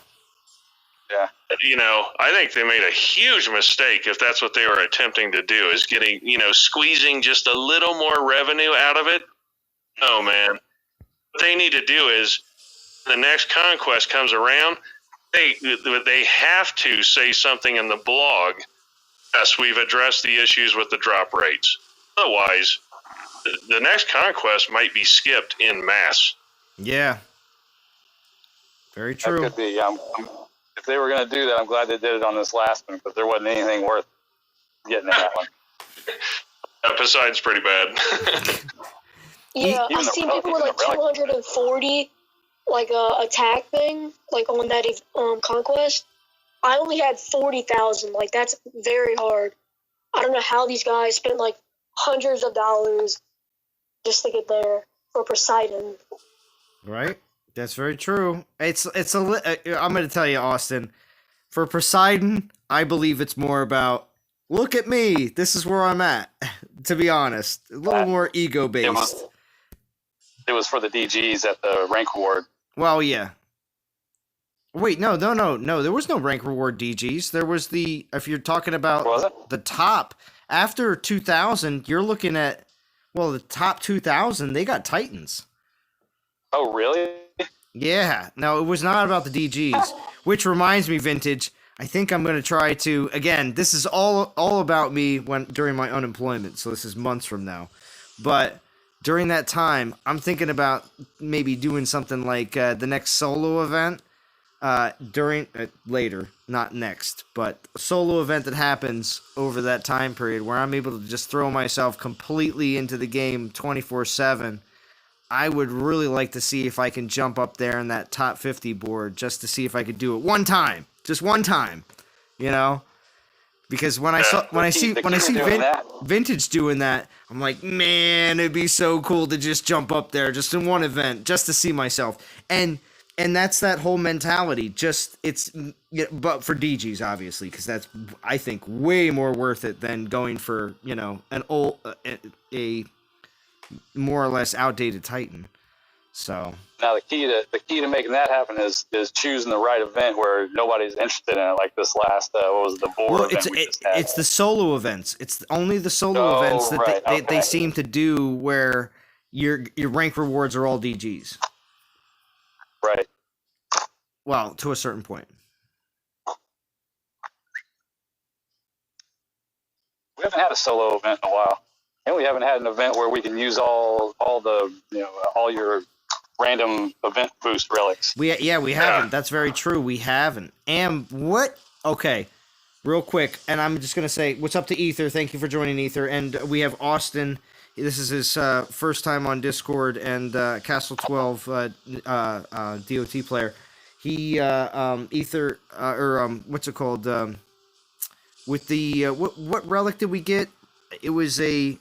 Yeah. I think they made a huge mistake if that's what they were attempting to do, is getting, squeezing just a little more revenue out of it. Oh, man. What they need to do is, the next Conquest comes around, they have to say something in the blog. Yes, we've addressed the issues with the drop rates. Otherwise, the next Conquest might be skipped en masse. Yeah. Very true. That could be. If they were going to do that, I'm glad they did it on this last one, because there wasn't anything worth getting in that one. Poseidon's pretty bad. Yeah, I've seen people with 240 attack thing, on that conquest. I only had 40,000. That's very hard. I don't know how these guys spent hundreds of dollars just to get there for Poseidon. Right. That's very true. I'm going to tell you, Austin, for Poseidon, I believe it's more about, look at me, this is where I'm at, to be honest. A little more ego-based. It was for the DGs at the rank reward. Well, yeah. Wait, no, there was no rank reward DGs. There was if you're talking about the top, after 2,000, you're looking at, the top 2,000, they got Titans. Oh, really? Yeah, no, it was not about the DGs, which reminds me, Vintage, I think I'm going to try to, again, this is all about me during my unemployment, so this is months from now, but during that time, I'm thinking about maybe doing something like the next solo event, later, not next, but a solo event that happens over that time period where I'm able to just throw myself completely into the game 24/7. I would really like to see if I can jump up there in that top 50 board, just to see if I could do it just one time, because when I see Vintage doing that, I'm like, man, it'd be so cool to just jump up there just in one event, just to see myself. And that's that whole mentality. But for DGs, obviously, because that's, I think, way more worth it than going for, a more or less outdated Titan. So now the key to making that happen is choosing the right event where nobody's interested in it, like this last what was the board event it's the solo events. It's only the solo events that they seem to do where your rank rewards are all DGs. Right. Well, to a certain point. We haven't had a solo event in a while. And we haven't had an event where we can use all the all your random event boost relics. We haven't. That's very true. We haven't. And what? Okay, real quick, and I'm just gonna say what's up to Ether. Thank you for joining, Ether. And we have Austin. This is his first time on Discord, and Castle 12 DOT player. He Ether what's it called? With the what relic did we get? It was a.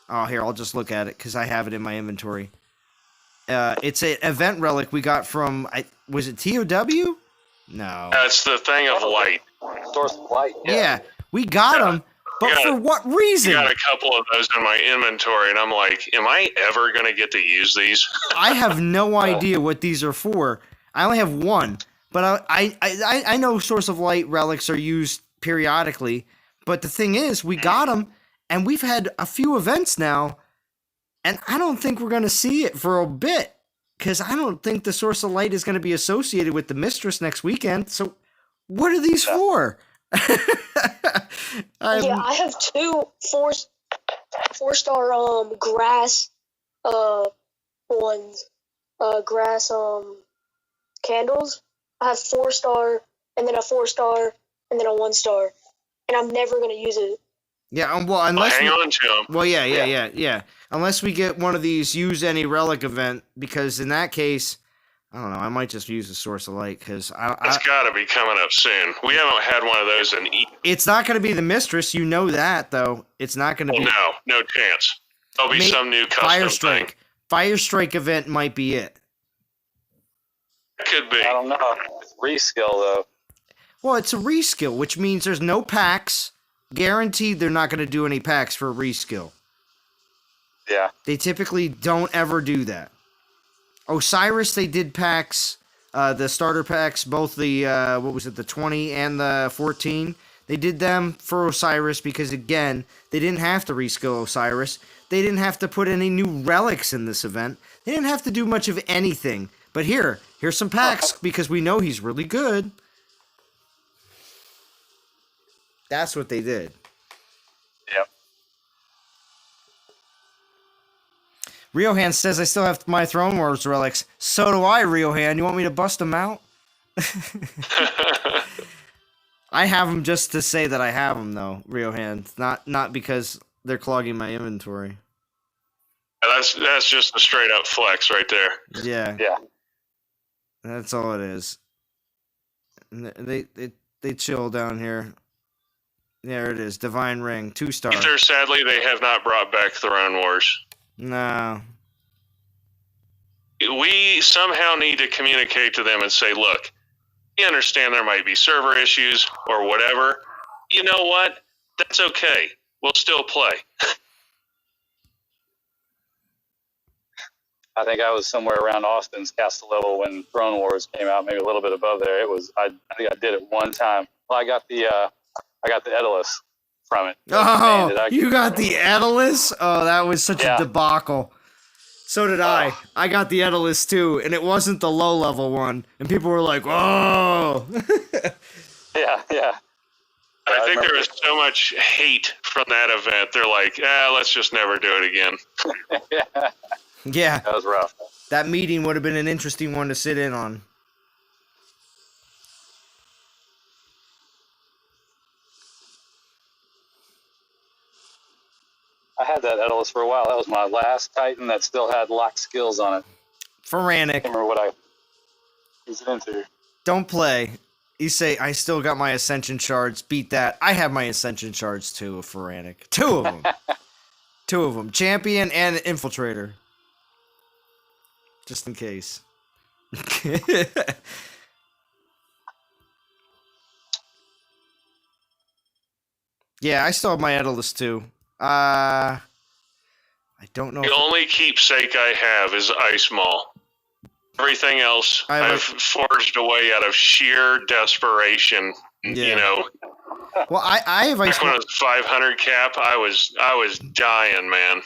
Oh, here, I'll just look at it because I have it in my inventory. It's an event relic we got from, was it TOW? No. That's the thing of light. Source of light. Yeah, we got them, but for what reason? I got a couple of those in my inventory, and I'm like, am I ever going to get to use these? I have no idea what these are for. I only have one, but I know Source of Light relics are used periodically. But the thing is, we got them, and we've had a few events now, and I don't think we're going to see it for a bit, because I don't think the Source of Light is going to be associated with the Mistress next weekend. So what are these for? I have two four-star grass ones. Grass candles. I have 4-star, and then a 4-star, and then a 1-star. And I'm never gonna use it. Yeah, well, unless hang on to them. Well, yeah. Unless we get one of these use any relic event, because in that case, I don't know. I might just use the Source of Light because it's got to be coming up soon. We haven't had one of those in. It's not going to be the Mistress, you know that though. It's not going to be. No chance. There'll be some new custom Fire Strike. thing. Fire Strike event might be it. Could be. I don't know. It's reskill though. Well, it's a reskill, which means there's no packs. Guaranteed, they're not going to do any packs for a reskill. Yeah. They typically don't ever do that. Osiris, they did packs, the starter packs, both the, the 20 and the 14. They did them for Osiris because, again, they didn't have to reskill Osiris. They didn't have to put any new relics in this event. They didn't have to do much of anything. But here's some packs because we know he's really good. That's what they did. Yep. Riohan says, I still have my Throne Wars relics. So do I, Riohan. You want me to bust them out? I have them just to say that I have them, though, Riohan. Not because they're clogging my inventory. That's just a straight up flex right there. Yeah. Yeah. That's all it is. They chill down here. There it is. Divine Ring, 2-star. Sadly, they have not brought back Throne Wars. No. We somehow need to communicate to them and say, look, we understand there might be server issues or whatever. You know what? That's okay. We'll still play. I think I was somewhere around Austin's castle level when Throne Wars came out, maybe a little bit above there. I think I did it one time. Well, I got the Daedalus from it. Oh, Man, you got the Daedalus? Oh, that was such a debacle. So did I. I got the Daedalus too, and it wasn't the low level one. And people were like, "Oh." Yeah. I think there was so much hate from that event. They're like, let's just never do it again. Yeah. That was rough. That meeting would have been an interesting one to sit in on. I had that Daedalus for a while. That was my last Titan that still had locked skills on it. Pharaonic. I can't remember what I used it into. Don't play. You say, I still got my Ascension shards. Beat that. I have my Ascension shards too of Pharaonic. 2 of them. 2 of them. Champion and Infiltrator. Just in case. Yeah, I still have my Daedalus too. I don't know. The only keepsake I have is Ice Maul. Everything else I've forged away out of sheer desperation. Yeah. You know. Well, I have Ice Maul. When I was 500 cap, I was dying, man.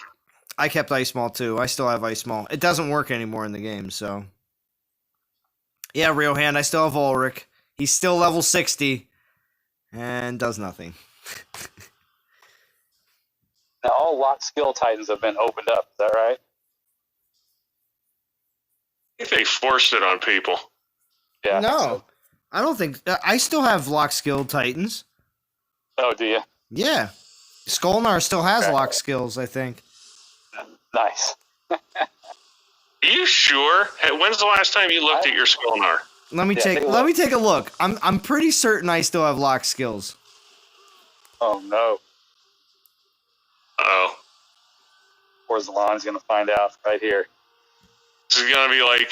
I kept Ice Maul too. I still have Ice Maul. It doesn't work anymore in the game, so. Yeah, Riohan, I still have Ulrich. He's still level 60 and does nothing. Now, all locked skill Titans have been opened up. Is that right? I think they forced it on people. Yeah. No, I don't think. I still have lock skill Titans. Oh, do you? Yeah. Skolnar still has lock skills, I think. Nice. Are you sure? When's the last time you looked at your Skolnar? Let me take a look. I'm pretty certain I still have lock skills. Oh no. Oh. Poor Zalon's gonna find out right here. This is gonna be like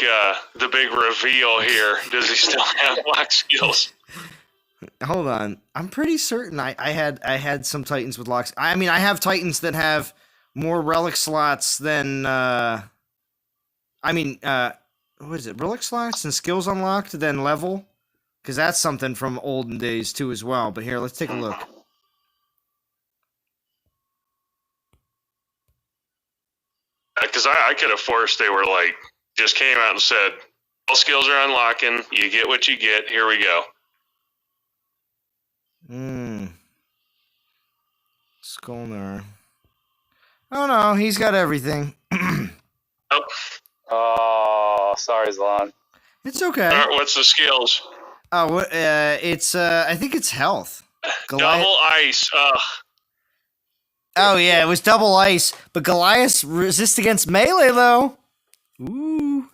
the big reveal here. Does he still have lock skills? Hold on. I'm pretty certain I had some Titans with locks. I mean, I have Titans that have more relic slots than what is it? Relic slots and skills unlocked than level? Because that's something from olden days too as well. But here, let's take a look. Because I could have forced they were like, just came out and said, all skills are unlocking, you get what you get, here we go. Skolnar. Oh no, he's got everything. Oh. Oh, sorry, Zlon. It's okay. What's the skills? Oh, it's I think it's health. Double ice. Oh yeah, it was double ice, but Goliath resists against melee though. Ooh.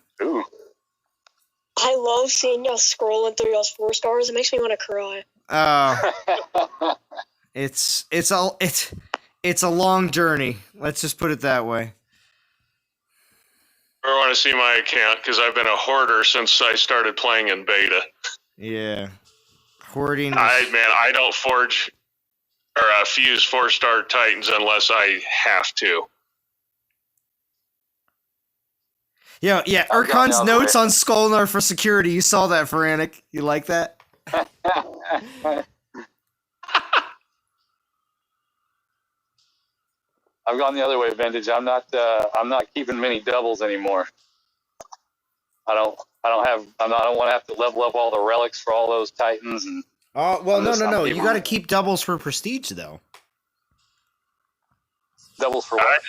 I love seeing y'all scrolling through y'all's 4 stars. It makes me want to cry. Oh. It's a long journey. Let's just put it that way. I want to see my account because I've been a hoarder since I started playing in beta. Yeah. Hoarding. I don't forge or fuse 4-star Titans unless I have to. Yeah. Urkon's notes on Skolnar for security. You saw that, Feranic. You like that? I've gone the other way, Vintage. I'm not keeping many doubles anymore. I don't want to have to level up all the relics for all those Titans and. Oh well, no. You got to keep doubles for prestige though. Doubles for what?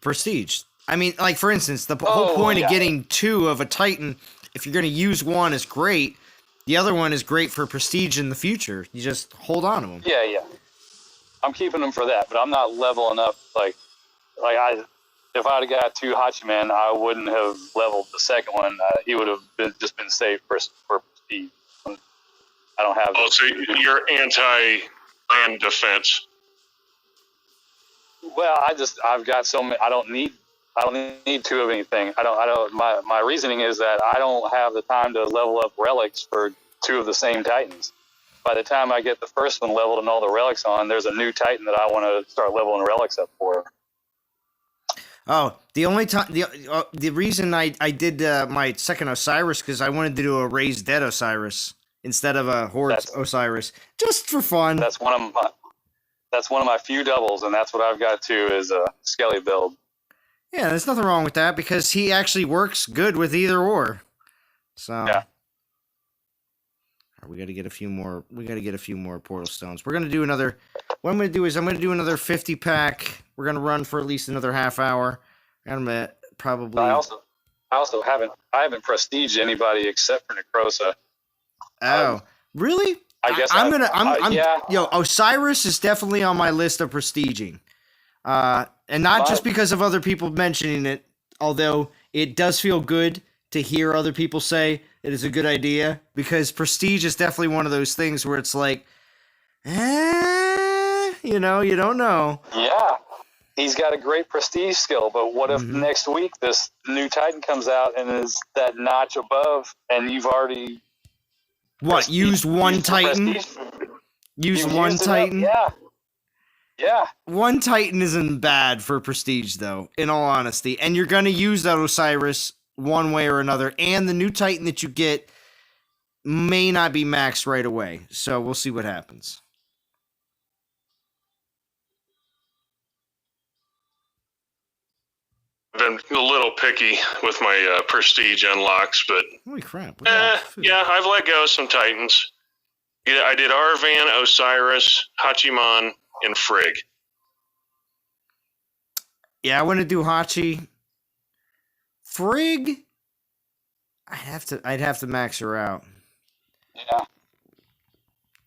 Prestige. I mean, like for instance, the whole point of getting 2 of a Titan, if you're going to use one, is great. The other one is great for prestige in the future. You just hold on to them. Yeah. I'm keeping them for that, but I'm not leveling up if I'd have got 2 Hachiman, I wouldn't have leveled the second one. He would have just been saved for prestige. I don't have. So you're anti-land defense. Well, I've got so many. I don't need 2 of anything. My reasoning is that I don't have the time to level up relics for 2 of the same Titans. By the time I get the first one leveled and all the relics on, there's a new Titan that I want to start leveling relics up for. Oh, the only time the reason I did my second Osiris because I wanted to do a raised dead Osiris instead of a horde Osiris, just for fun. That's one of my few doubles, and that's what I've got too is a Skelly build. Yeah, there's nothing wrong with that because he actually works good with either or. So yeah. We got to get a few more. We got to get a few more portal stones. We're gonna do another. What I'm gonna do is I'm gonna do another 50 pack. We're gonna run for at least another half hour. I'm gonna probably. I also haven't prestiged anybody except for Necrosa. Oh, really? I guess Yo, Osiris is definitely on my list of prestiging. And not just because of other people mentioning it, although it does feel good to hear other people say it is a good idea, because prestige is definitely one of those things where it's like, you don't know. Yeah, he's got a great prestige skill, but what if next week this new Titan comes out and is that notch above, and you've already used one Titan? Used one Titan? Yeah. One Titan isn't bad for prestige, though, in all honesty. And you're going to use that Osiris one way or another. And the new Titan that you get may not be maxed right away. So we'll see what happens. I've been a little picky with my prestige unlocks, but holy crap! I've let go of some Titans. Yeah, I did Arvan, Osiris, Hachiman, and Frigg. Yeah, I want to do Hachi. Frigg, I'd have to max her out. Yeah.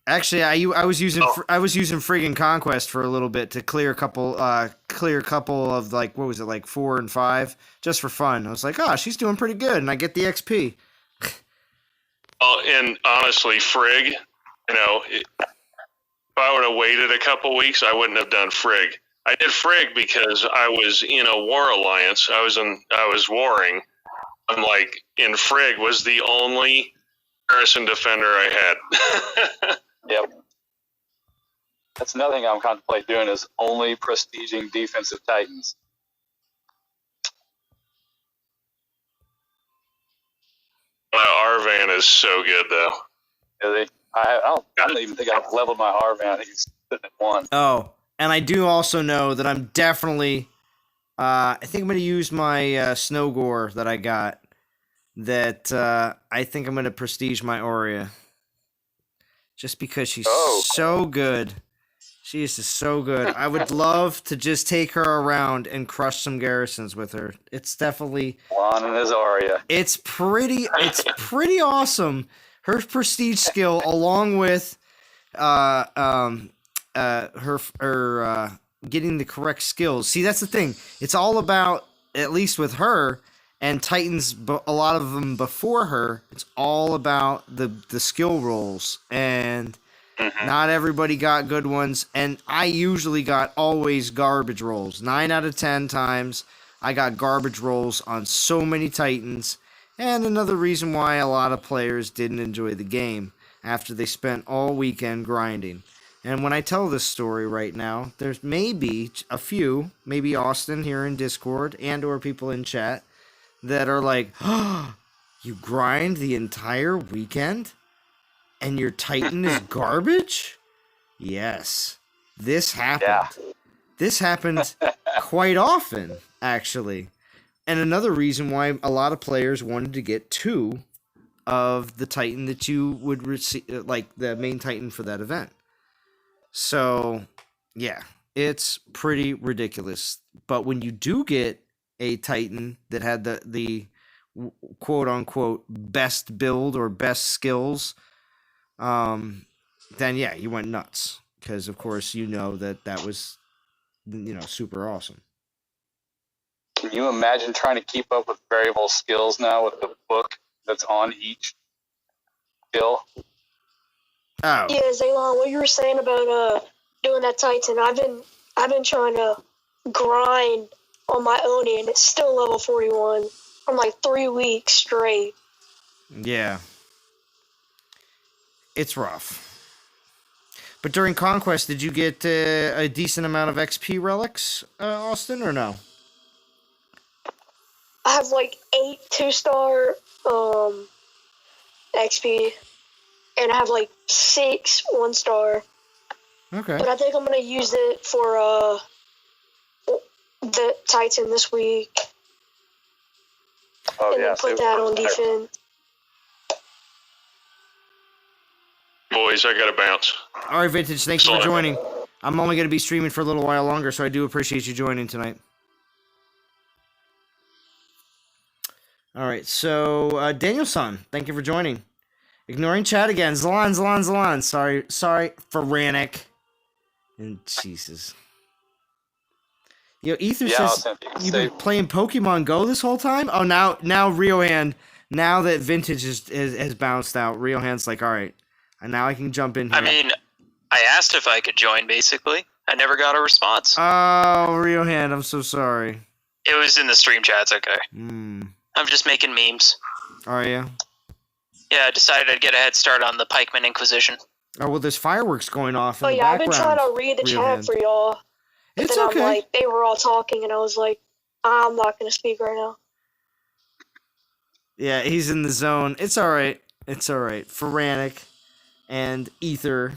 Actually, I was using Frigg in Conquest for a little bit to clear a couple of like, what was it, like 4 and 5, just for fun. I was like, oh, she's doing pretty good, and I get the XP. And honestly, Frigg, if I would have waited a couple weeks, I wouldn't have done Frigg. I did Frigg because I was in a war alliance. I was warring. I'm like, in Frigg was the only garrison defender I had. Yep. That's another thing I'm contemplating doing is only prestiging defensive titans. Arvan is so good, though. Yeah, I don't even think I've leveled my Arvan. I think he's sitting at 1. Oh, and I do also know that I'm definitely. I think I'm going to use my Snow Gore that I got. That I think I'm going to prestige my Aurea. Just because she's so good. She is just so good. I would love to just take her around and crush some garrisons with her. It's definitely Juan and his Aurea. It's pretty awesome. Her prestige skill, along with her getting the correct skills. See, that's the thing. It's all about, at least with her and Titans, a lot of them before her. It's all about the skill rolls, and not everybody got good ones. And I usually got always garbage rolls. 9 out of 10 times, I got garbage rolls on so many Titans. And another reason why a lot of players didn't enjoy the game after they spent all weekend grinding. And when I tell this story right now, there's maybe a few, maybe Austin here in Discord and or people in chat that are like, oh, you grind the entire weekend and your Titan is garbage? Yes. This happened. Yeah. This happened quite often, actually. And another reason why a lot of players wanted to get 2 of the Titan that you would receive, like the main Titan for that event. So, yeah, it's pretty ridiculous. But when you do get a Titan that had the quote-unquote best build or best skills, then, yeah, you went nuts. Because, of course, you know that was, super awesome. Can you imagine trying to keep up with variable skills now with the book that's on each skill? Oh. Yeah, Zaylon, what you were saying about doing that Titan, I've been trying to grind on my own, and it's still level 41 from like 3 weeks straight. Yeah. It's rough. But during Conquest, did you get a decent amount of XP relics, Austin, or no? I have like 8 2-star XP, and I have like 6 1-star. Okay. But I think I'm gonna use it for the Titan this week. Oh, and then put that on defense. Boys, I gotta bounce. All right, Vintage, thank you for joining. I'm only going to be streaming for a little while longer, so I do appreciate you joining tonight. All right, so Daniel-san, thank you for joining. Ignoring chat again. Zalan. Sorry, Ferranic. And Jesus. Yo, Ether says you've been playing Pokemon Go this whole time? Oh, now Riohan, now that Vintage has bounced out, Riohan's like, all right, and now I can jump in here. I mean, I asked if I could join, basically. I never got a response. Oh, Riohan, I'm so sorry. It was in the stream chat, okay. I'm just making memes. Are you? Yeah, I decided I'd get a head start on the Pikeman Inquisition. Oh, well, there's fireworks going off in the I've background. been trying to read the chat for y'all. But It's then okay. I'm like, they were all talking, and I was like, I'm not going to speak right now. Yeah, he's in the zone. It's all right. Ferranic and Ether.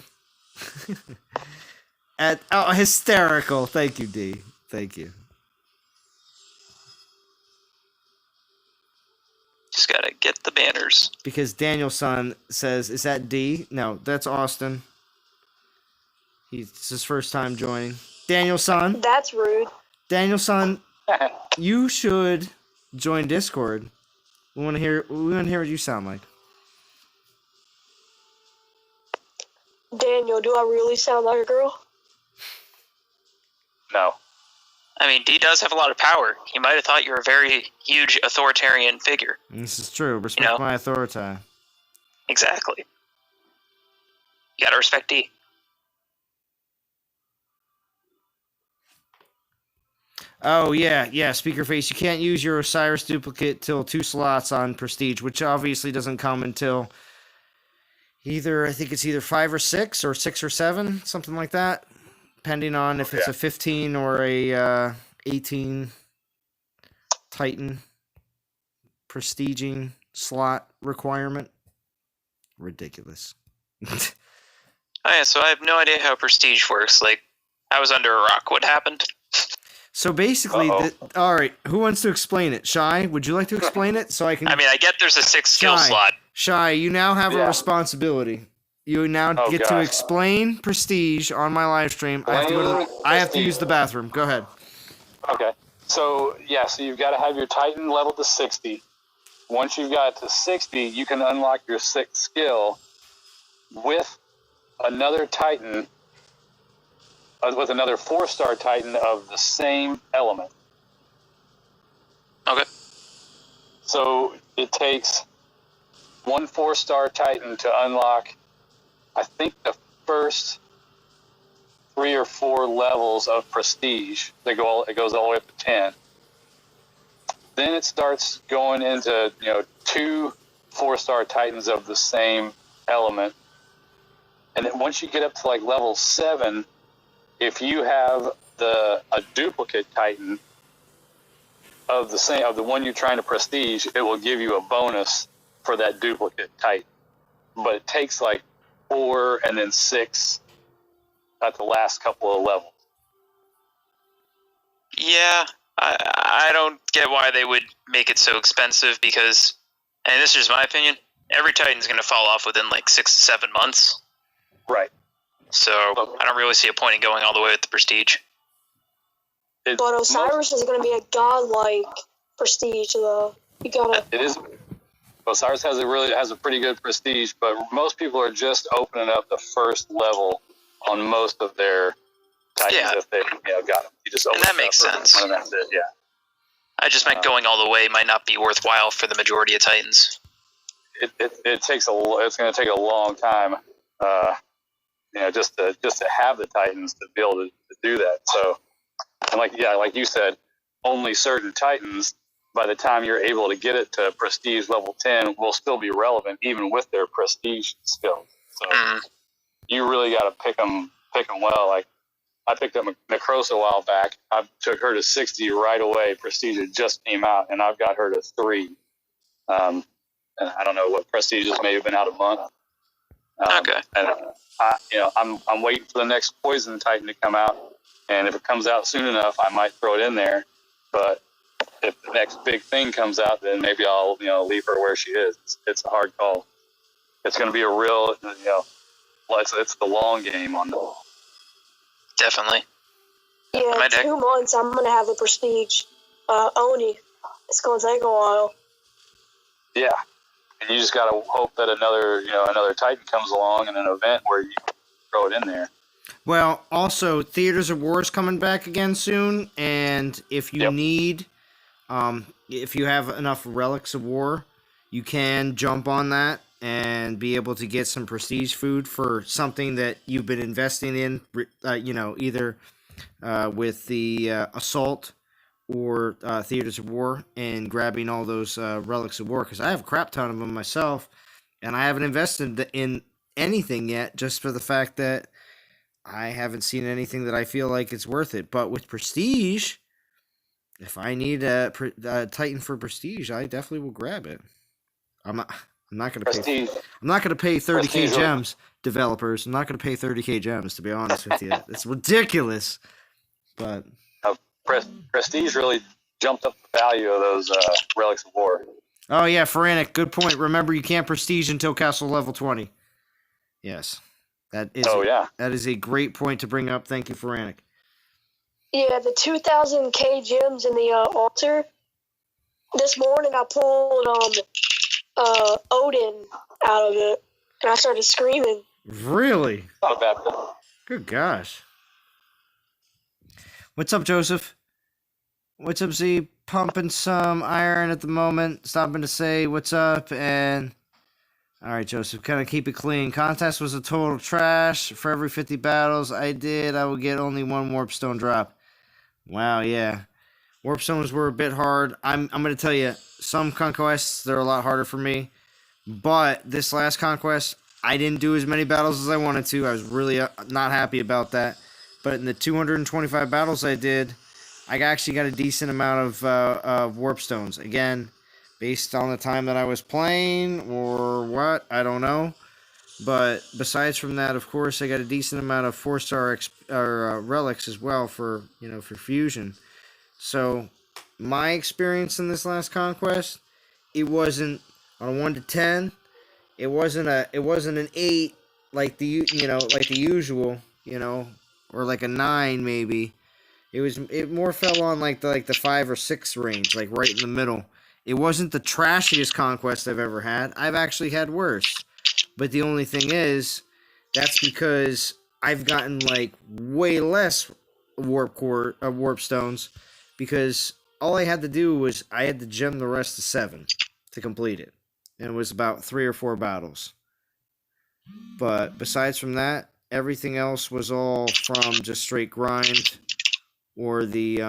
Hysterical. Thank you, D. Thank you. Just gotta get the banners. Because Daniel-san says, is that D? No, that's Austin. It's his first time joining. Daniel-san. That's rude. Daniel-san, you should join Discord. We want to hear what you sound like. Daniel, do I really sound like a girl? No. I mean, D does have a lot of power. He might have thought you were a very huge authoritarian figure. This is true. Respect my authority. Exactly. You gotta respect D. Oh, yeah, Speaker Face. You can't use your Osiris duplicate till 2 slots on Prestige, which obviously doesn't come until I think it's either 5 or 6, or 6 or 7, something like that, depending on if it's a 15 or a 18 Titan prestiging slot requirement. Ridiculous. Oh yeah, so I have no idea how Prestige works. Like, I was under a rock. What happened? So basically, all right, who wants to explain it? Shy, would you like to explain it so I can... I mean, I get there's a 6 skill slot. Shy, you now have a responsibility. You now get to explain Prestige on my live stream. I have to use the bathroom. Go ahead. Okay. So you've got to have your Titan level to 60. Once you've got to 60, you can unlock your 6th skill with another Titan, with another 4-star Titan of the same element. Okay. So it takes one 4-star Titan to unlock, I think, the first 3 or 4 levels of Prestige. It goes all the way up to 10. Then it starts going into 2 4-star Titans of the same element, and then once you get up to like level 7, if you have a duplicate Titan of the one you're trying to prestige, it will give you a bonus for that duplicate Titan. But it takes like 4 and then 6 at the last couple of levels. Yeah, I don't get why they would make it so expensive because, and this is just my opinion, every Titan's going to fall off within like 6 to 7 months. Right. So I don't really see a point in going all the way with the Prestige. But Osiris is going to be a godlike Prestige, though. You gotta. It is. Osiris has a pretty good Prestige, but most people are just opening up the first level on most of their Titans if they got them. You just open and that makes sense. And that's it. Yeah. I just meant going all the way might not be worthwhile for the majority of Titans. It takes it's going to take a long time, just to have the Titans to be able to do that. So, and like you said, only certain Titans, by the time you're able to get it to Prestige level 10, will still be relevant even with their Prestige skills. So you really got to pick them well. Like I picked up Necrosa a while back. I took her to 60 right away. Prestige just came out, and I've got her to 3. And I don't know what Prestiges may have been out a month. Okay. And I'm waiting for the next Poison Titan to come out, and if it comes out soon enough, I might throw it in there. But if the next big thing comes out, then maybe I'll leave her where she is. It's a hard call. It's going to be a real it's the long game on the. Definitely. Yeah, 2 months I'm going to have the Prestige Oni. It's going to take a while. Yeah. And you just got to hope that another Titan comes along in an event where you throw it in there. Well, also, Theaters of War is coming back again soon, and if you need, if you have enough Relics of War, you can jump on that and be able to get some prestige food for something that you've been investing in, either with the Assault or Theaters of War, and grabbing all those Relics of War, because I have a crap ton of them myself, and I haven't invested in anything yet, just for the fact that I haven't seen anything that I feel like it's worth it. But with Prestige, if I need a Titan for Prestige, I definitely will grab it. I'm not going to pay. I'm not going to pay 30K gems, developers. I'm not going to pay 30K gems, to be honest with you. It's ridiculous. But Prestige really jumped up the value of those Relics of War. Oh yeah, Feranic, good point. Remember, you can't Prestige until Castle level 20. Yes. That is a great point to bring up. Thank you, Feranic. Yeah, the 2,000K gems in the altar. This morning I pulled Odin out of it, and I started screaming. Really? Not a bad thing. Good gosh. What's up, Joseph? What's up, Z? Pumping some iron at the moment. Stopping to say what's up, and... Alright, Joseph, kind of keep it clean. Contest was a total trash. For every 50 battles I did, I would get only 1 warp stone drop. Wow, yeah. Warp stones were a bit hard. I'm going to tell you, some conquests, they're a lot harder for me. But this last conquest, I didn't do as many battles as I wanted to. I was really not happy about that. But in the 225 battles I did, I actually got a decent amount of warp stones. Again, based on the time that I was playing or what, I don't know. But besides from that, of course, I got a decent amount of 4-star relics as well for fusion. So my experience in this last conquest, it wasn't on a 1 to 10. It wasn't an 8 like the usual, or like a 9 maybe. It more fell on like the 5 or 6 range, like right in the middle. It wasn't the trashiest conquest I've ever had. I've actually had worse. But the only thing is, that's because I've gotten like way less warp stones, because all I had to do was I had to gem the rest of 7 to complete it. And it was about 3 or 4 battles. But besides from that, everything else was all from just straight grind or the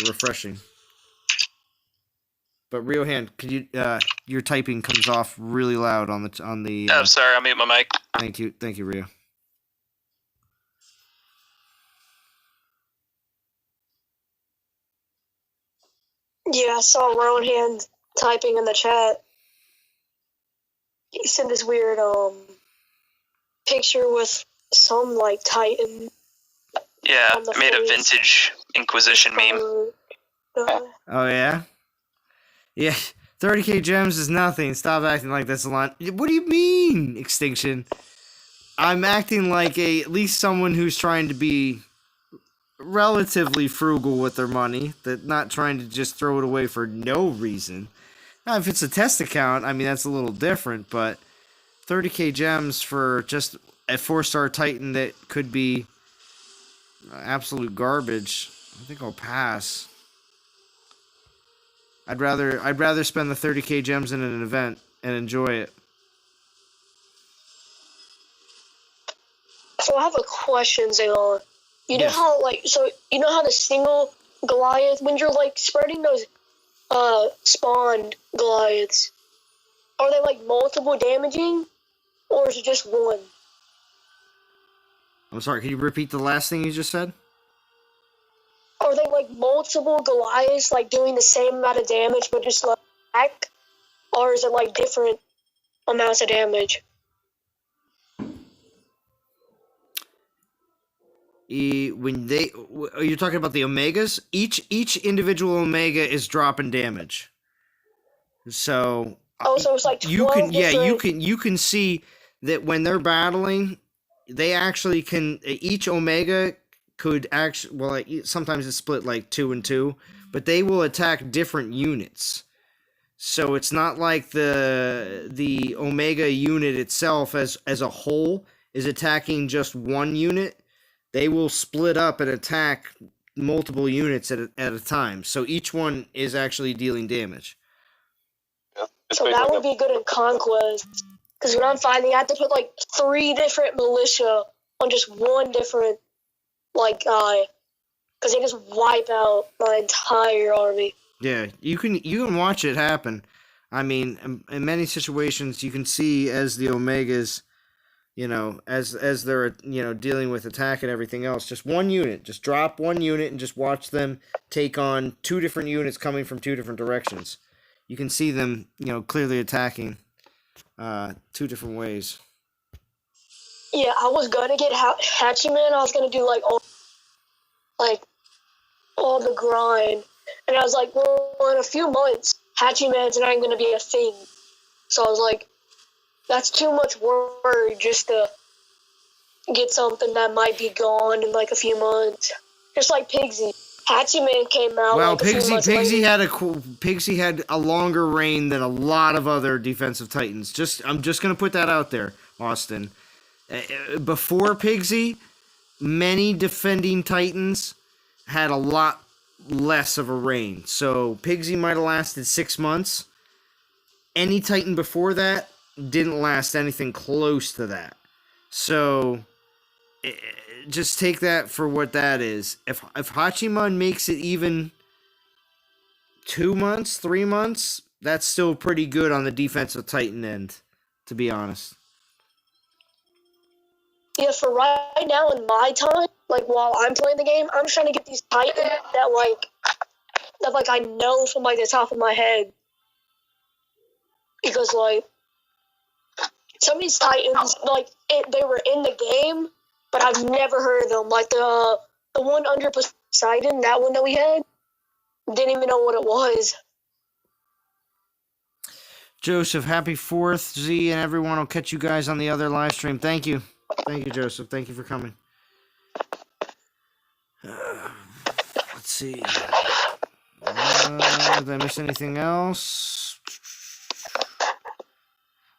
refreshing. But Riohan, could you your typing comes off really loud on the Oh, sorry, I'll mute my mic. Thank you, Rio. Yeah, I saw Rohan typing in the chat. He sent this weird picture with some like Titan. Yeah, on the I made a face. vintage Inquisition meme. Oh yeah? Yeah. 30k gems is nothing. Stop acting like that's a lot. What do you mean, Extinction? I'm acting like at least someone who's trying to be relatively frugal with their money, that not trying to just throw it away for no reason. Now, if it's a test account, I mean, that's a little different, but 30k gems for just a 4-star Titan that could be absolute garbage, I think I'll pass. I'd rather spend the 30k gems in an event and enjoy it. So I have a question, Zaylon. You know Yes. how the single Goliath, when you're like spreading those spawned Goliaths, are they like multiple damaging, or is it just one? I'm sorry, can you repeat the last thing you just said? Are they like multiple Goliaths like doing the same amount of damage but just like back? Or is it like different amounts of damage? When are you talking about the Omegas? Each individual Omega is dropping damage. So So it's like 12 you can see that when they're battling, they actually can, each Omega could actually, sometimes it's split like 2 and 2, but they will attack different units. So it's not like the Omega unit itself as a whole is attacking just one unit. They will split up and attack multiple units at a time. So each one is actually dealing damage. Yeah. So that would be good in Conquest. Because when I'm finding, I have to put like 3 different militia on just one different guy. Because they just wipe out my entire army. Yeah, you can watch it happen. I mean, in many situations, you can see as the Omegas, as they're dealing with attack and everything else, just one unit, just drop one unit and just watch them take on 2 different units coming from 2 different directions. You can see them, clearly attacking 2 different ways. Yeah, I was gonna get Hachiman. I was gonna do all the grind, and I was like, well, in a few months, Hachiman's not going to be a thing. So I was like, that's too much work just to get something that might be gone in like a few months. Just like Pigsy. Hachiman came out. Well, like a few months later. Pigsy had a longer reign than a lot of other defensive Titans. I'm just gonna put that out there, Austin. Before Pigsy, many defending Titans had a lot less of a reign. So Pigsy might have lasted 6 months. Any Titan before that didn't last anything close to that. So just take that for what that is. If Hachiman makes it even 2 months, 3 months, that's still pretty good on the defensive Titan end, to be honest. Yeah, for right now in my time, like while I'm playing the game, I'm trying to get these Titans that I know from like the top of my head. Because like some of these Titans, they were in the game, but I've never heard of them. Like the one under Poseidon, that one that we had, didn't even know what it was. Joseph, happy 4th, Z, and everyone. I'll catch you guys on the other live stream. Thank you. Thank you, Joseph. Thank you for coming. Let's see. Did I miss anything else?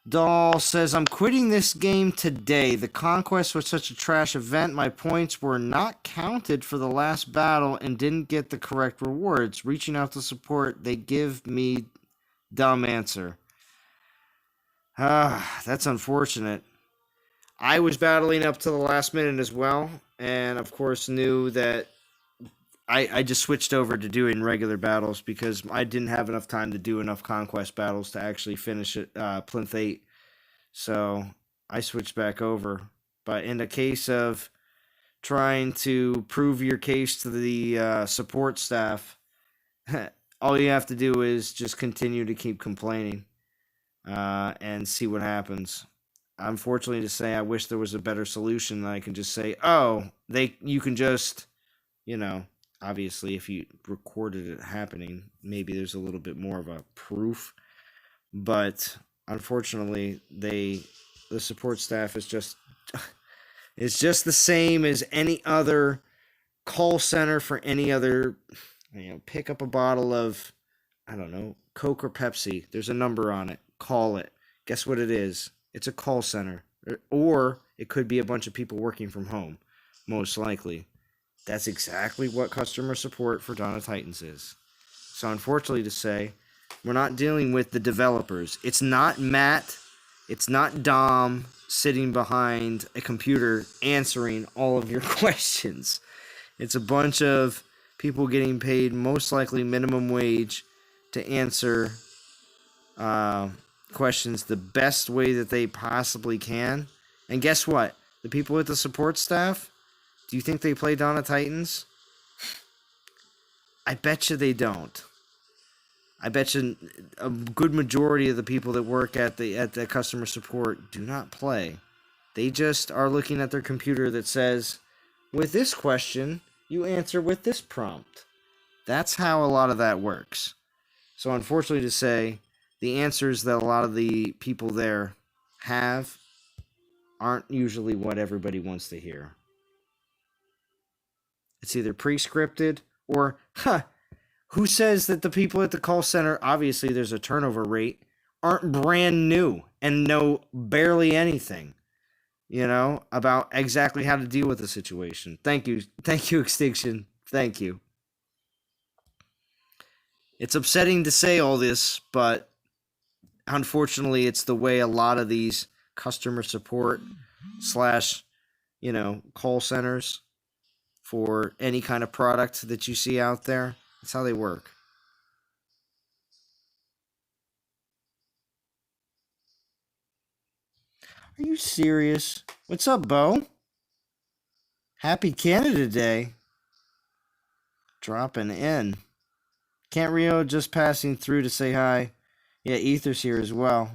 Doll says, I'm quitting this game today. The conquest was such a trash event. My points were not counted for the last battle and didn't get the correct rewards. Reaching out to support, they give me dumb answer. That's unfortunate. I was battling up to the last minute as well, and of course knew that I just switched over to doing regular battles because I didn't have enough time to do enough conquest battles to actually finish it, Plinth 8. So I switched back over. But in the case of trying to prove your case to the support staff, all you have to do is just continue to keep complaining and see what happens. Unfortunately to say, I wish there was a better solution that I can just say, you can just, obviously if you recorded it happening, maybe there's a little bit more of a proof. But unfortunately, the support staff is just the same as any other call center for any other, pick up a bottle of, I don't know, Coke or Pepsi. There's a number on it. Call it. Guess what it is? It's a call center. Or it could be a bunch of people working from home, most likely. That's exactly what customer support for Dawn of Titans is. So unfortunately to say, we're not dealing with the developers. It's not Matt. It's not Dom sitting behind a computer answering all of your questions. It's a bunch of people getting paid most likely minimum wage to answer questions the best way that they possibly can. And guess what? The people at the support staff, do you think they play Dawn of Titans? I bet you they don't. I bet you a good majority of the people that work at the customer support do not play. They just are looking at their computer that says, with this question, you answer with this prompt. That's how a lot of that works. So unfortunately to say, the answers that a lot of the people there have aren't usually what everybody wants to hear. It's either pre-scripted or, who says that the people at the call center, obviously there's a turnover rate, aren't brand new and know barely anything, about exactly how to deal with the situation. Thank you, Extinction. Thank you. It's upsetting to say all this, but unfortunately, it's the way a lot of these customer support / call centers for any kind of product that you see out there, that's how they work. Are you serious? What's up, Bo? Happy Canada Day. Dropping in. Can't Rio just passing through to say hi. Yeah, Ether's here as well.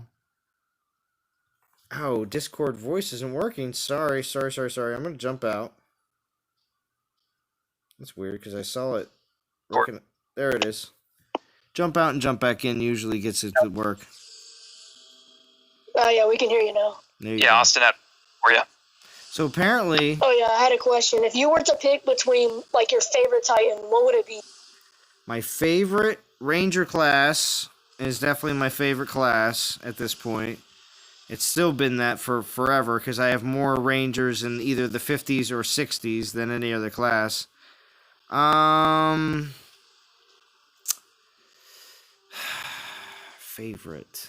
Oh, Discord voice isn't working. Sorry. I'm going to jump out. That's weird because I saw it. There it is. Jump out and jump back in usually gets it to work. Oh, yeah, we can hear you now. Yeah, Austin, for you. So apparently... Oh, yeah, I had a question. If you were to pick between, your favorite Titan, what would it be? My favorite Ranger class is definitely my favorite class at this point. It's still been that for forever because I have more Rangers in either the 50s or 60s than any other class. Favorite.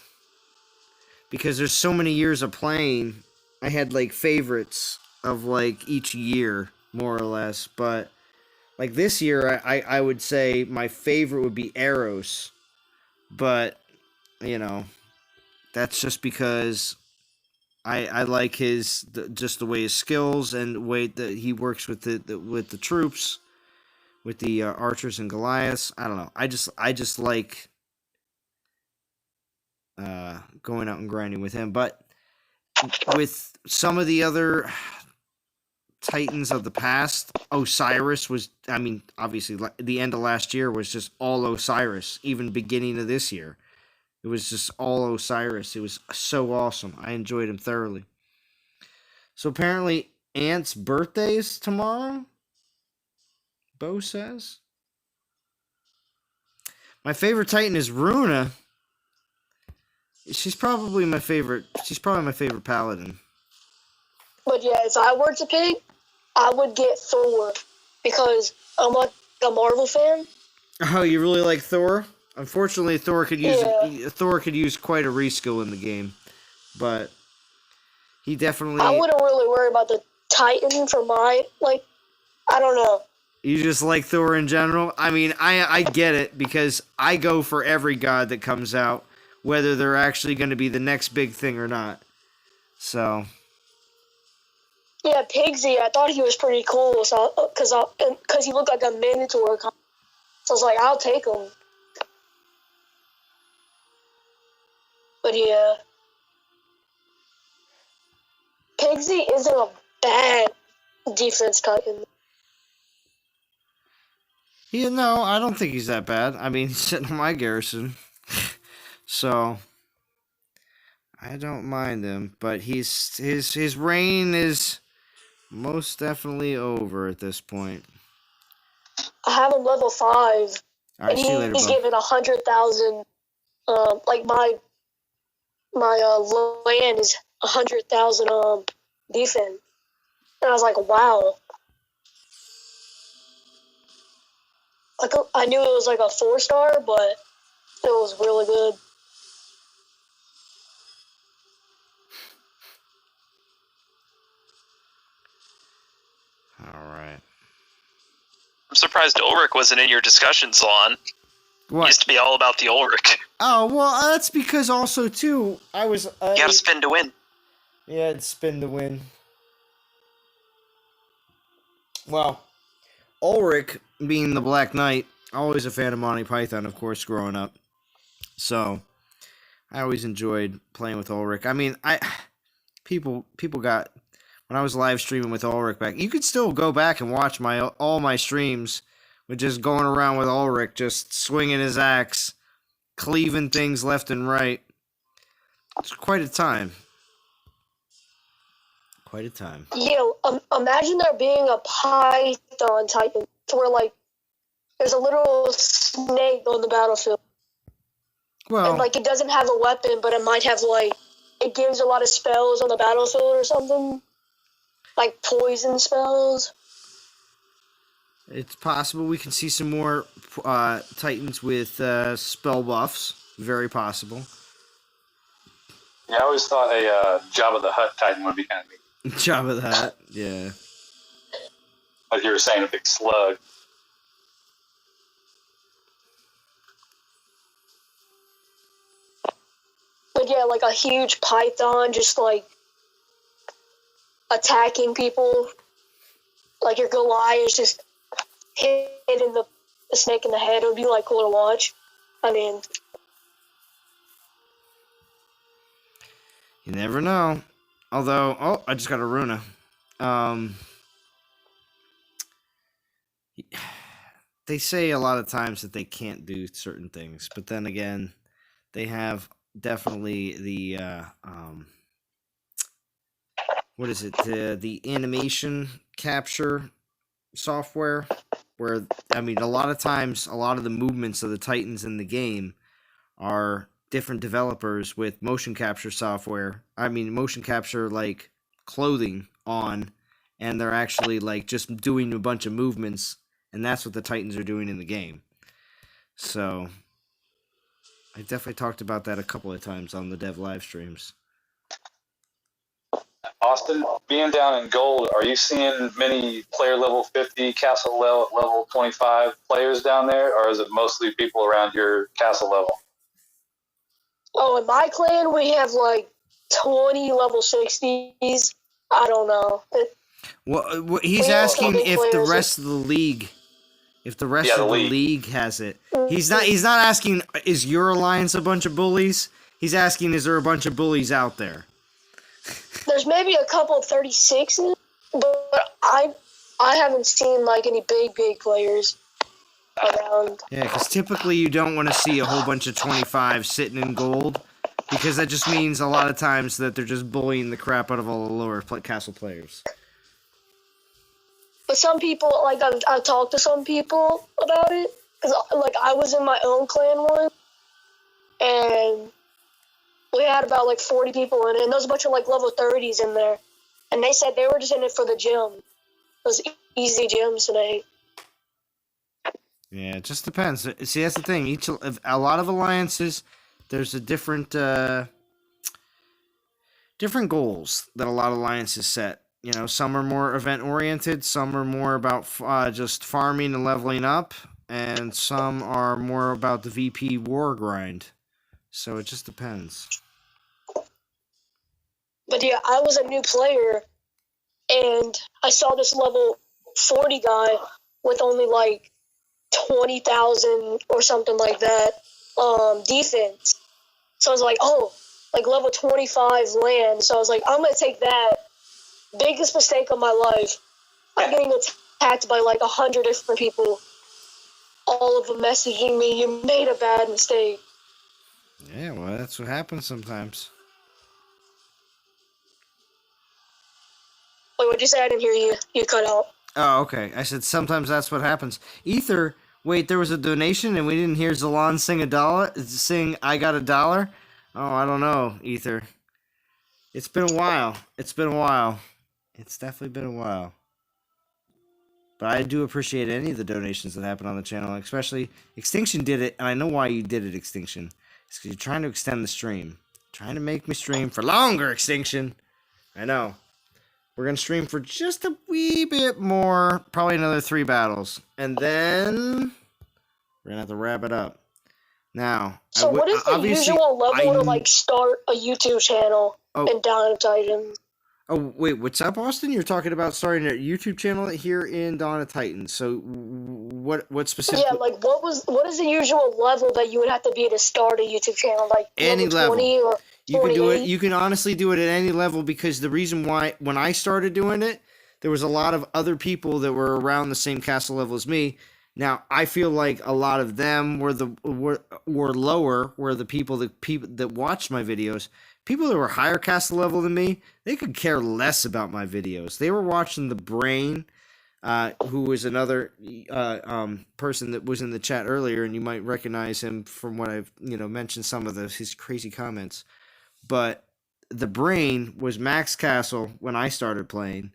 Because there's so many years of playing, I had favorites of like each year, more or less. But like this year, I would say my favorite would be Eros, but you know that's just because I like just the way his skills and the way that he works with the troops, with the archers and Goliaths. I don't know. I just like going out and grinding with him. But with some of the other Titans of the past, Osiris was. I mean, obviously, the end of last year was just all Osiris. Even beginning of this year, it was just all Osiris. It was so awesome. I enjoyed him thoroughly. So apparently, Ant's birthday is tomorrow. Bo says. My favorite Titan is Runa. She's probably my favorite. She's probably my favorite paladin. But yeah, if I were to pick, I would get Thor because I'm like a Marvel fan. Oh, you really like Thor? Unfortunately, Thor could use quite a reskill in the game, but he definitely. I wouldn't really worry about the Titan for my I don't know. You just like Thor in general? I mean, I get it because I go for every god that comes out, whether they're actually going to be the next big thing or not. So. Yeah, Pigsy, I thought he was pretty cool, so because he looked like a Minotaur. So I was like, I'll take him. But yeah, Pigsy isn't a bad defense Titan. Yeah, no, I don't think he's that bad. I mean, he's sitting on my garrison. So, I don't mind him. But his reign is most definitely over at this point. I have him level 5. All right, and see you later, he's bud. given 100,000. My land is 100,000 defense. And I was like, wow. Like I knew it was like a 4-star, but it was really good. All right. I'm surprised Ulrich wasn't in your discussion, Salon. What? Used to be all about the Ulrich. Oh, well, that's because also, too, I was... You gotta spin to win. Yeah, it's spin to win. Well, Ulrich, being the Black Knight, always a fan of Monty Python, of course, growing up. So, I always enjoyed playing with Ulrich. I mean, people got... When I was live streaming with Ulrich back, you could still go back and watch all my streams with just going around with Ulrich, just swinging his axe, cleaving things left and right. It's quite a time. Quite a time. Yeah, imagine there being a Python Titan where, there's a little snake on the battlefield. Well, And, it doesn't have a weapon, but it might have, it gives a lot of spells on the battlefield or something. Like poison spells. it's possible we can see some more Titans with spell buffs. Very possible. Yeah, I always thought a Jabba the Hutt Titan would be kind of neat. Jabba the Hutt, yeah. Like you were saying, a big slug. But yeah, a huge python just attacking people. Your Goliath just hitting the snake in the head. It would be cool to watch. I mean, You never know. Although, I just got a Runa. They say a lot of times that they can't do certain things, but then again, they have definitely the what is it? The animation capture software, where I mean, a lot of times, a lot of the movements of the Titans in the game are different developers with motion capture software. I mean, motion capture clothing on, and they're actually just doing a bunch of movements, and that's what the Titans are doing in the game. So, I definitely talked about that a couple of times on the dev live streams. Austin, being down in gold, are you seeing many player level 50, castle level 25 players down there, or is it mostly people around your castle level? Oh, in my clan, we have like 20 level 60s. I don't know. Well, he's We have asking double if the players. rest of the league, league. has it. He's not asking, is your alliance a bunch of bullies? He's asking, is there a bunch of bullies out there? There's maybe a couple of 36s, but I haven't seen like any big players around. Yeah, because typically you don't want to see a whole bunch of 25 sitting in gold, because that just means a lot of times that they're just bullying the crap out of all the lower castle players. But some people, like I've talked to some people about it, because like I was in my own clan once, and we had about like 40 people in it, and there was a bunch of like level 30s in there, and they said they were just in it for the gym. Those easy gyms today. Yeah, it just depends. See, that's the thing. A lot of alliances, there's a different goals that a lot of alliances set. You know, some are more event oriented, some are more about just farming and leveling up, and some are more about the VP war grind. So it just depends. But yeah, I was a new player, and I saw this level 40 guy with only like 20,000 or something like that defense. So I was like, oh, like level 25 land. So I was like, I'm going to take that. Biggest mistake of my life. I'm getting attacked by like 100 different people. All of them messaging me, you made a bad mistake. Yeah, well, that's what happens sometimes. Wait, what'd you say? I didn't hear you. You cut out. Oh, okay. I said sometimes that's what happens. Ether, wait, there was a donation and we didn't hear Zalon sing I got $1? Oh, I don't know, Ether. It's been a while. It's definitely been a while. But I do appreciate any of the donations that happen on the channel, especially Extinction did it, and I know why you did it, Extinction. It's because you're trying to extend the stream. Trying to make me stream for longer, Extinction. I know. We're going to stream for just a wee bit more, probably another 3 battles. And then we're going to have to wrap it up. Now, so what is the usual level to like start a YouTube channel in Dawn of Titans? Oh, wait, what's up, Austin? You're talking about starting a YouTube channel here in Dawn of Titans. So what specifically? Yeah, like what is the usual level that you would have to be to start a YouTube channel? Like any level. 20 or you can do it. You can honestly do it at any level, because the reason why when I started doing it, there was a lot of other people that were around the same castle level as me. Now, I feel like a lot of them were lower, were the people that watched my videos. People that were higher castle level than me, they could care less about my videos. They were watching the Brain, who was another person that was in the chat earlier, and you might recognize him from what I've mentioned some of his crazy comments. But the Brain was max castle when I started playing,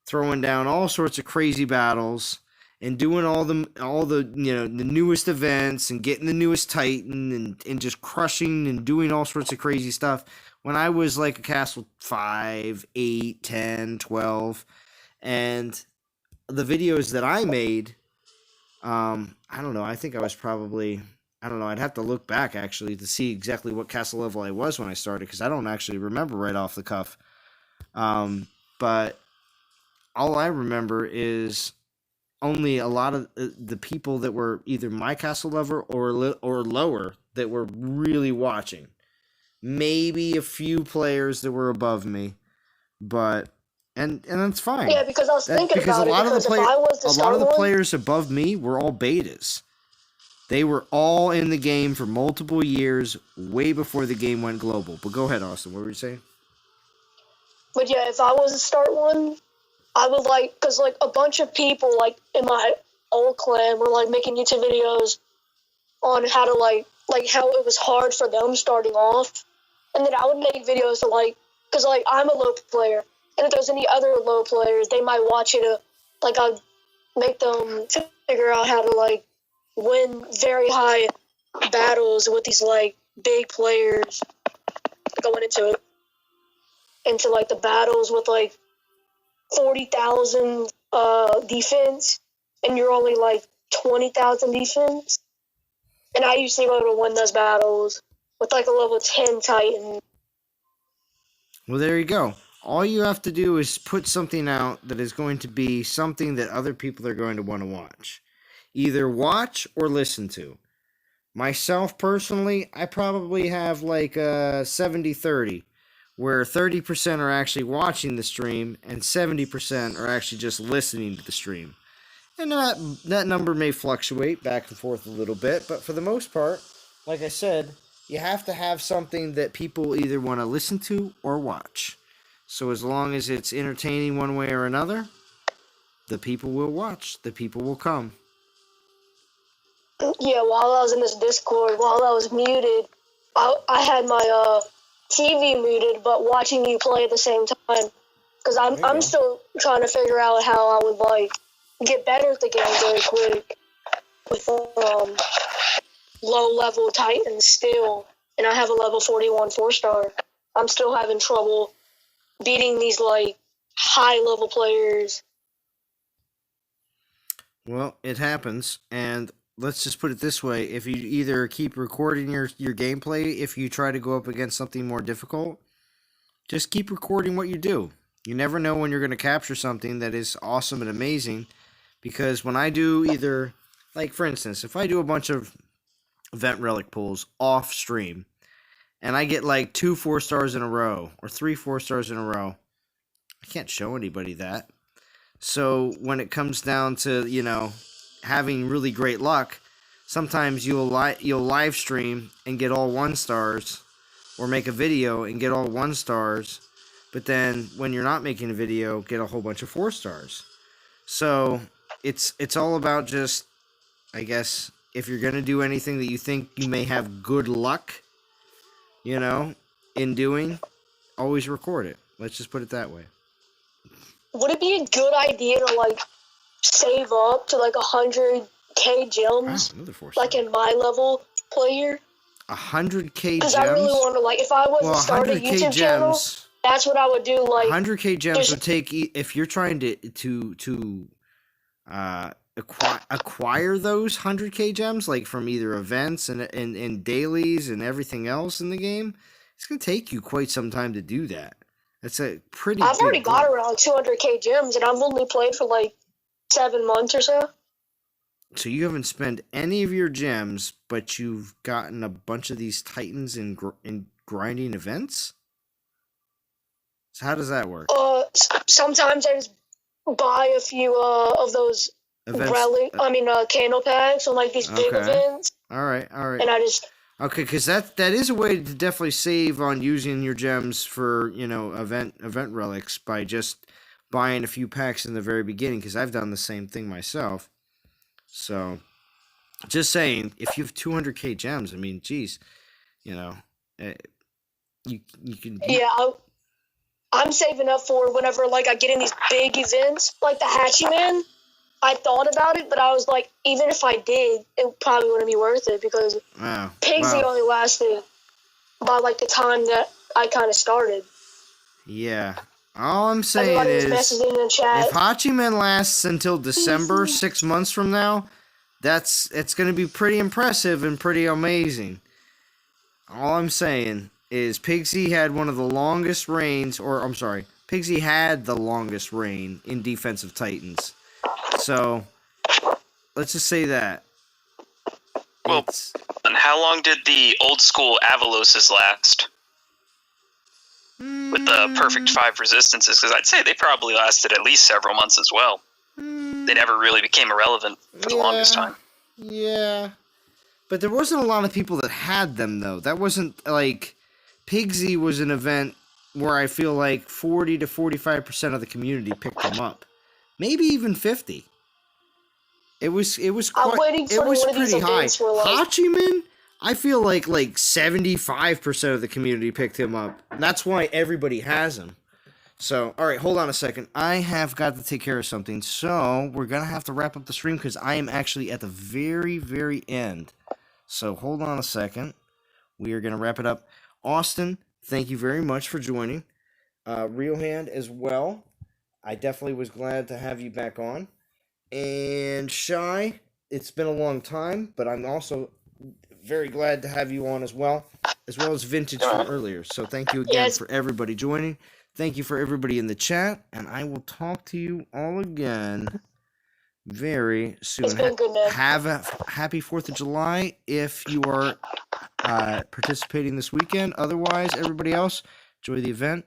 throwing down all sorts of crazy battles and doing all the the newest events and getting the newest Titan and just crushing and doing all sorts of crazy stuff when I was like a castle 5, 8, 10, 12. And the videos that I made, I don't know, I think I was probably, I don't know, I'd have to look back actually to see exactly what castle level I was when I started, because I don't actually remember right off the cuff. But all I remember is only a lot of the people that were either my castle level or lower that were really watching. Maybe a few players that were above me, but and that's fine. Yeah, because I was thinking about it. Because if I was a lot of the players above me were all betas. They were all in the game for multiple years, way before the game went global. But go ahead, Austin. What were you saying? But yeah, if I was to start one, I would because like a bunch of people like in my old clan were like making YouTube videos on how to like how it was hard for them starting off, and then I would make videos to because I'm a low player, and if there's any other low players, they might watch it. I'd make them figure out how to win very high battles with these big players going into it. into like the battles with like 40,000 defense, and you're only like 20,000 defense. And I usually go to win those battles with like a level 10 Titan. Well, there you go. All you have to do is put something out that is going to be something that other people are going to want to watch. Either watch or listen to. Myself, personally, I probably have like a 70-30, where 30% are actually watching the stream and 70% are actually just listening to the stream. And that number may fluctuate back and forth a little bit, but for the most part, like I said, you have to have something that people either want to listen to or watch. So as long as it's entertaining one way or another, the people will watch, the people will come. Yeah, while I was in this Discord, while I was muted, I had my TV muted, but watching you play at the same time. Because I'm still trying to figure out how I would like get better at the game very quick with low level Titans still, and I have a level 41 4-star. I'm still having trouble beating these like high level players. Well, it happens, and let's just put it this way. If you either keep recording your gameplay, if you try to go up against something more difficult, just keep recording what you do. You never know when you're going to capture something that is awesome and amazing, because when I do either, like for instance, if I do a bunch of event relic pulls off stream, and I get like 2 4-stars in a row, or 3 4-stars in a row, I can't show anybody that. So when it comes down to, you know, having really great luck, sometimes you'll live stream and get all 1-stars, or make a video and get all 1-stars, but then when you're not making a video, get a whole bunch of 4-stars. So it's all about just, I guess, if you're gonna do anything that you think you may have good luck, you know, in doing, always record it. Let's just put it that way. Would it be a good idea to like save up to like 100k gems, like in my level player? 100k gems? Because I really want to, like, if I was to start a YouTube channel, that's what I would do. Like 100k gems would take, if you're trying to acquire those 100k gems, like from either events and dailies and everything else in the game, it's gonna take you quite some time to do that. That's a pretty. I've already got around 200k gems, and I've only played for like 7 months or so. So you haven't spent any of your gems, but you've gotten a bunch of these Titans in grinding events? So how does that work? Sometimes I just buy a few of those candle packs on like these big events. All right. And I just... Okay, because that is a way to definitely save on using your gems for, you know, event relics by just buying a few packs in the very beginning, because I've done the same thing myself. So, just saying, if you have 200k gems, I mean, geez, you know, you can... Yeah, I'm saving up for whenever, like, I get in these big events, like the Hatchie Man. I thought about it, but I was like, even if I did, it probably wouldn't be worth it, because Pigsy only lasted by, like, the time that I kind of started. Yeah. All I'm saying is, if Hachiman lasts until December, 6 months from now, it's going to be pretty impressive and pretty amazing. All I'm saying is Pigsy had one of the longest reigns, Pigsy had the longest reign in Defensive Titans. So, let's just say that. Well, and how long did the old school Avaloses last? With the perfect 5 resistances, because I'd say they probably lasted at least several months as well. They never really became irrelevant for the longest time. Yeah. But there wasn't a lot of people that had them, though. That wasn't, like... Pigsy was an event where I feel like 40 to 45% of the community picked them up. Maybe even 50. It was pretty high. Hachiman, I feel like 75% of the community picked him up. And that's why everybody has him. So, all right, hold on a second. I have got to take care of something. So, we're going to have to wrap up the stream because I am actually at the very, very end. So, hold on a second. We are going to wrap it up. Austin, thank you very much for joining. Real Hand as well. I definitely was glad to have you back on. And Shy, it's been a long time, but I'm also very glad to have you on as well as Vintage from earlier. So thank you again for everybody joining. Thank you for everybody in the chat, and I will talk to you all again very soon. It's been good, man. Have a happy 4th of July if you are participating this weekend. Otherwise, everybody else, enjoy the event.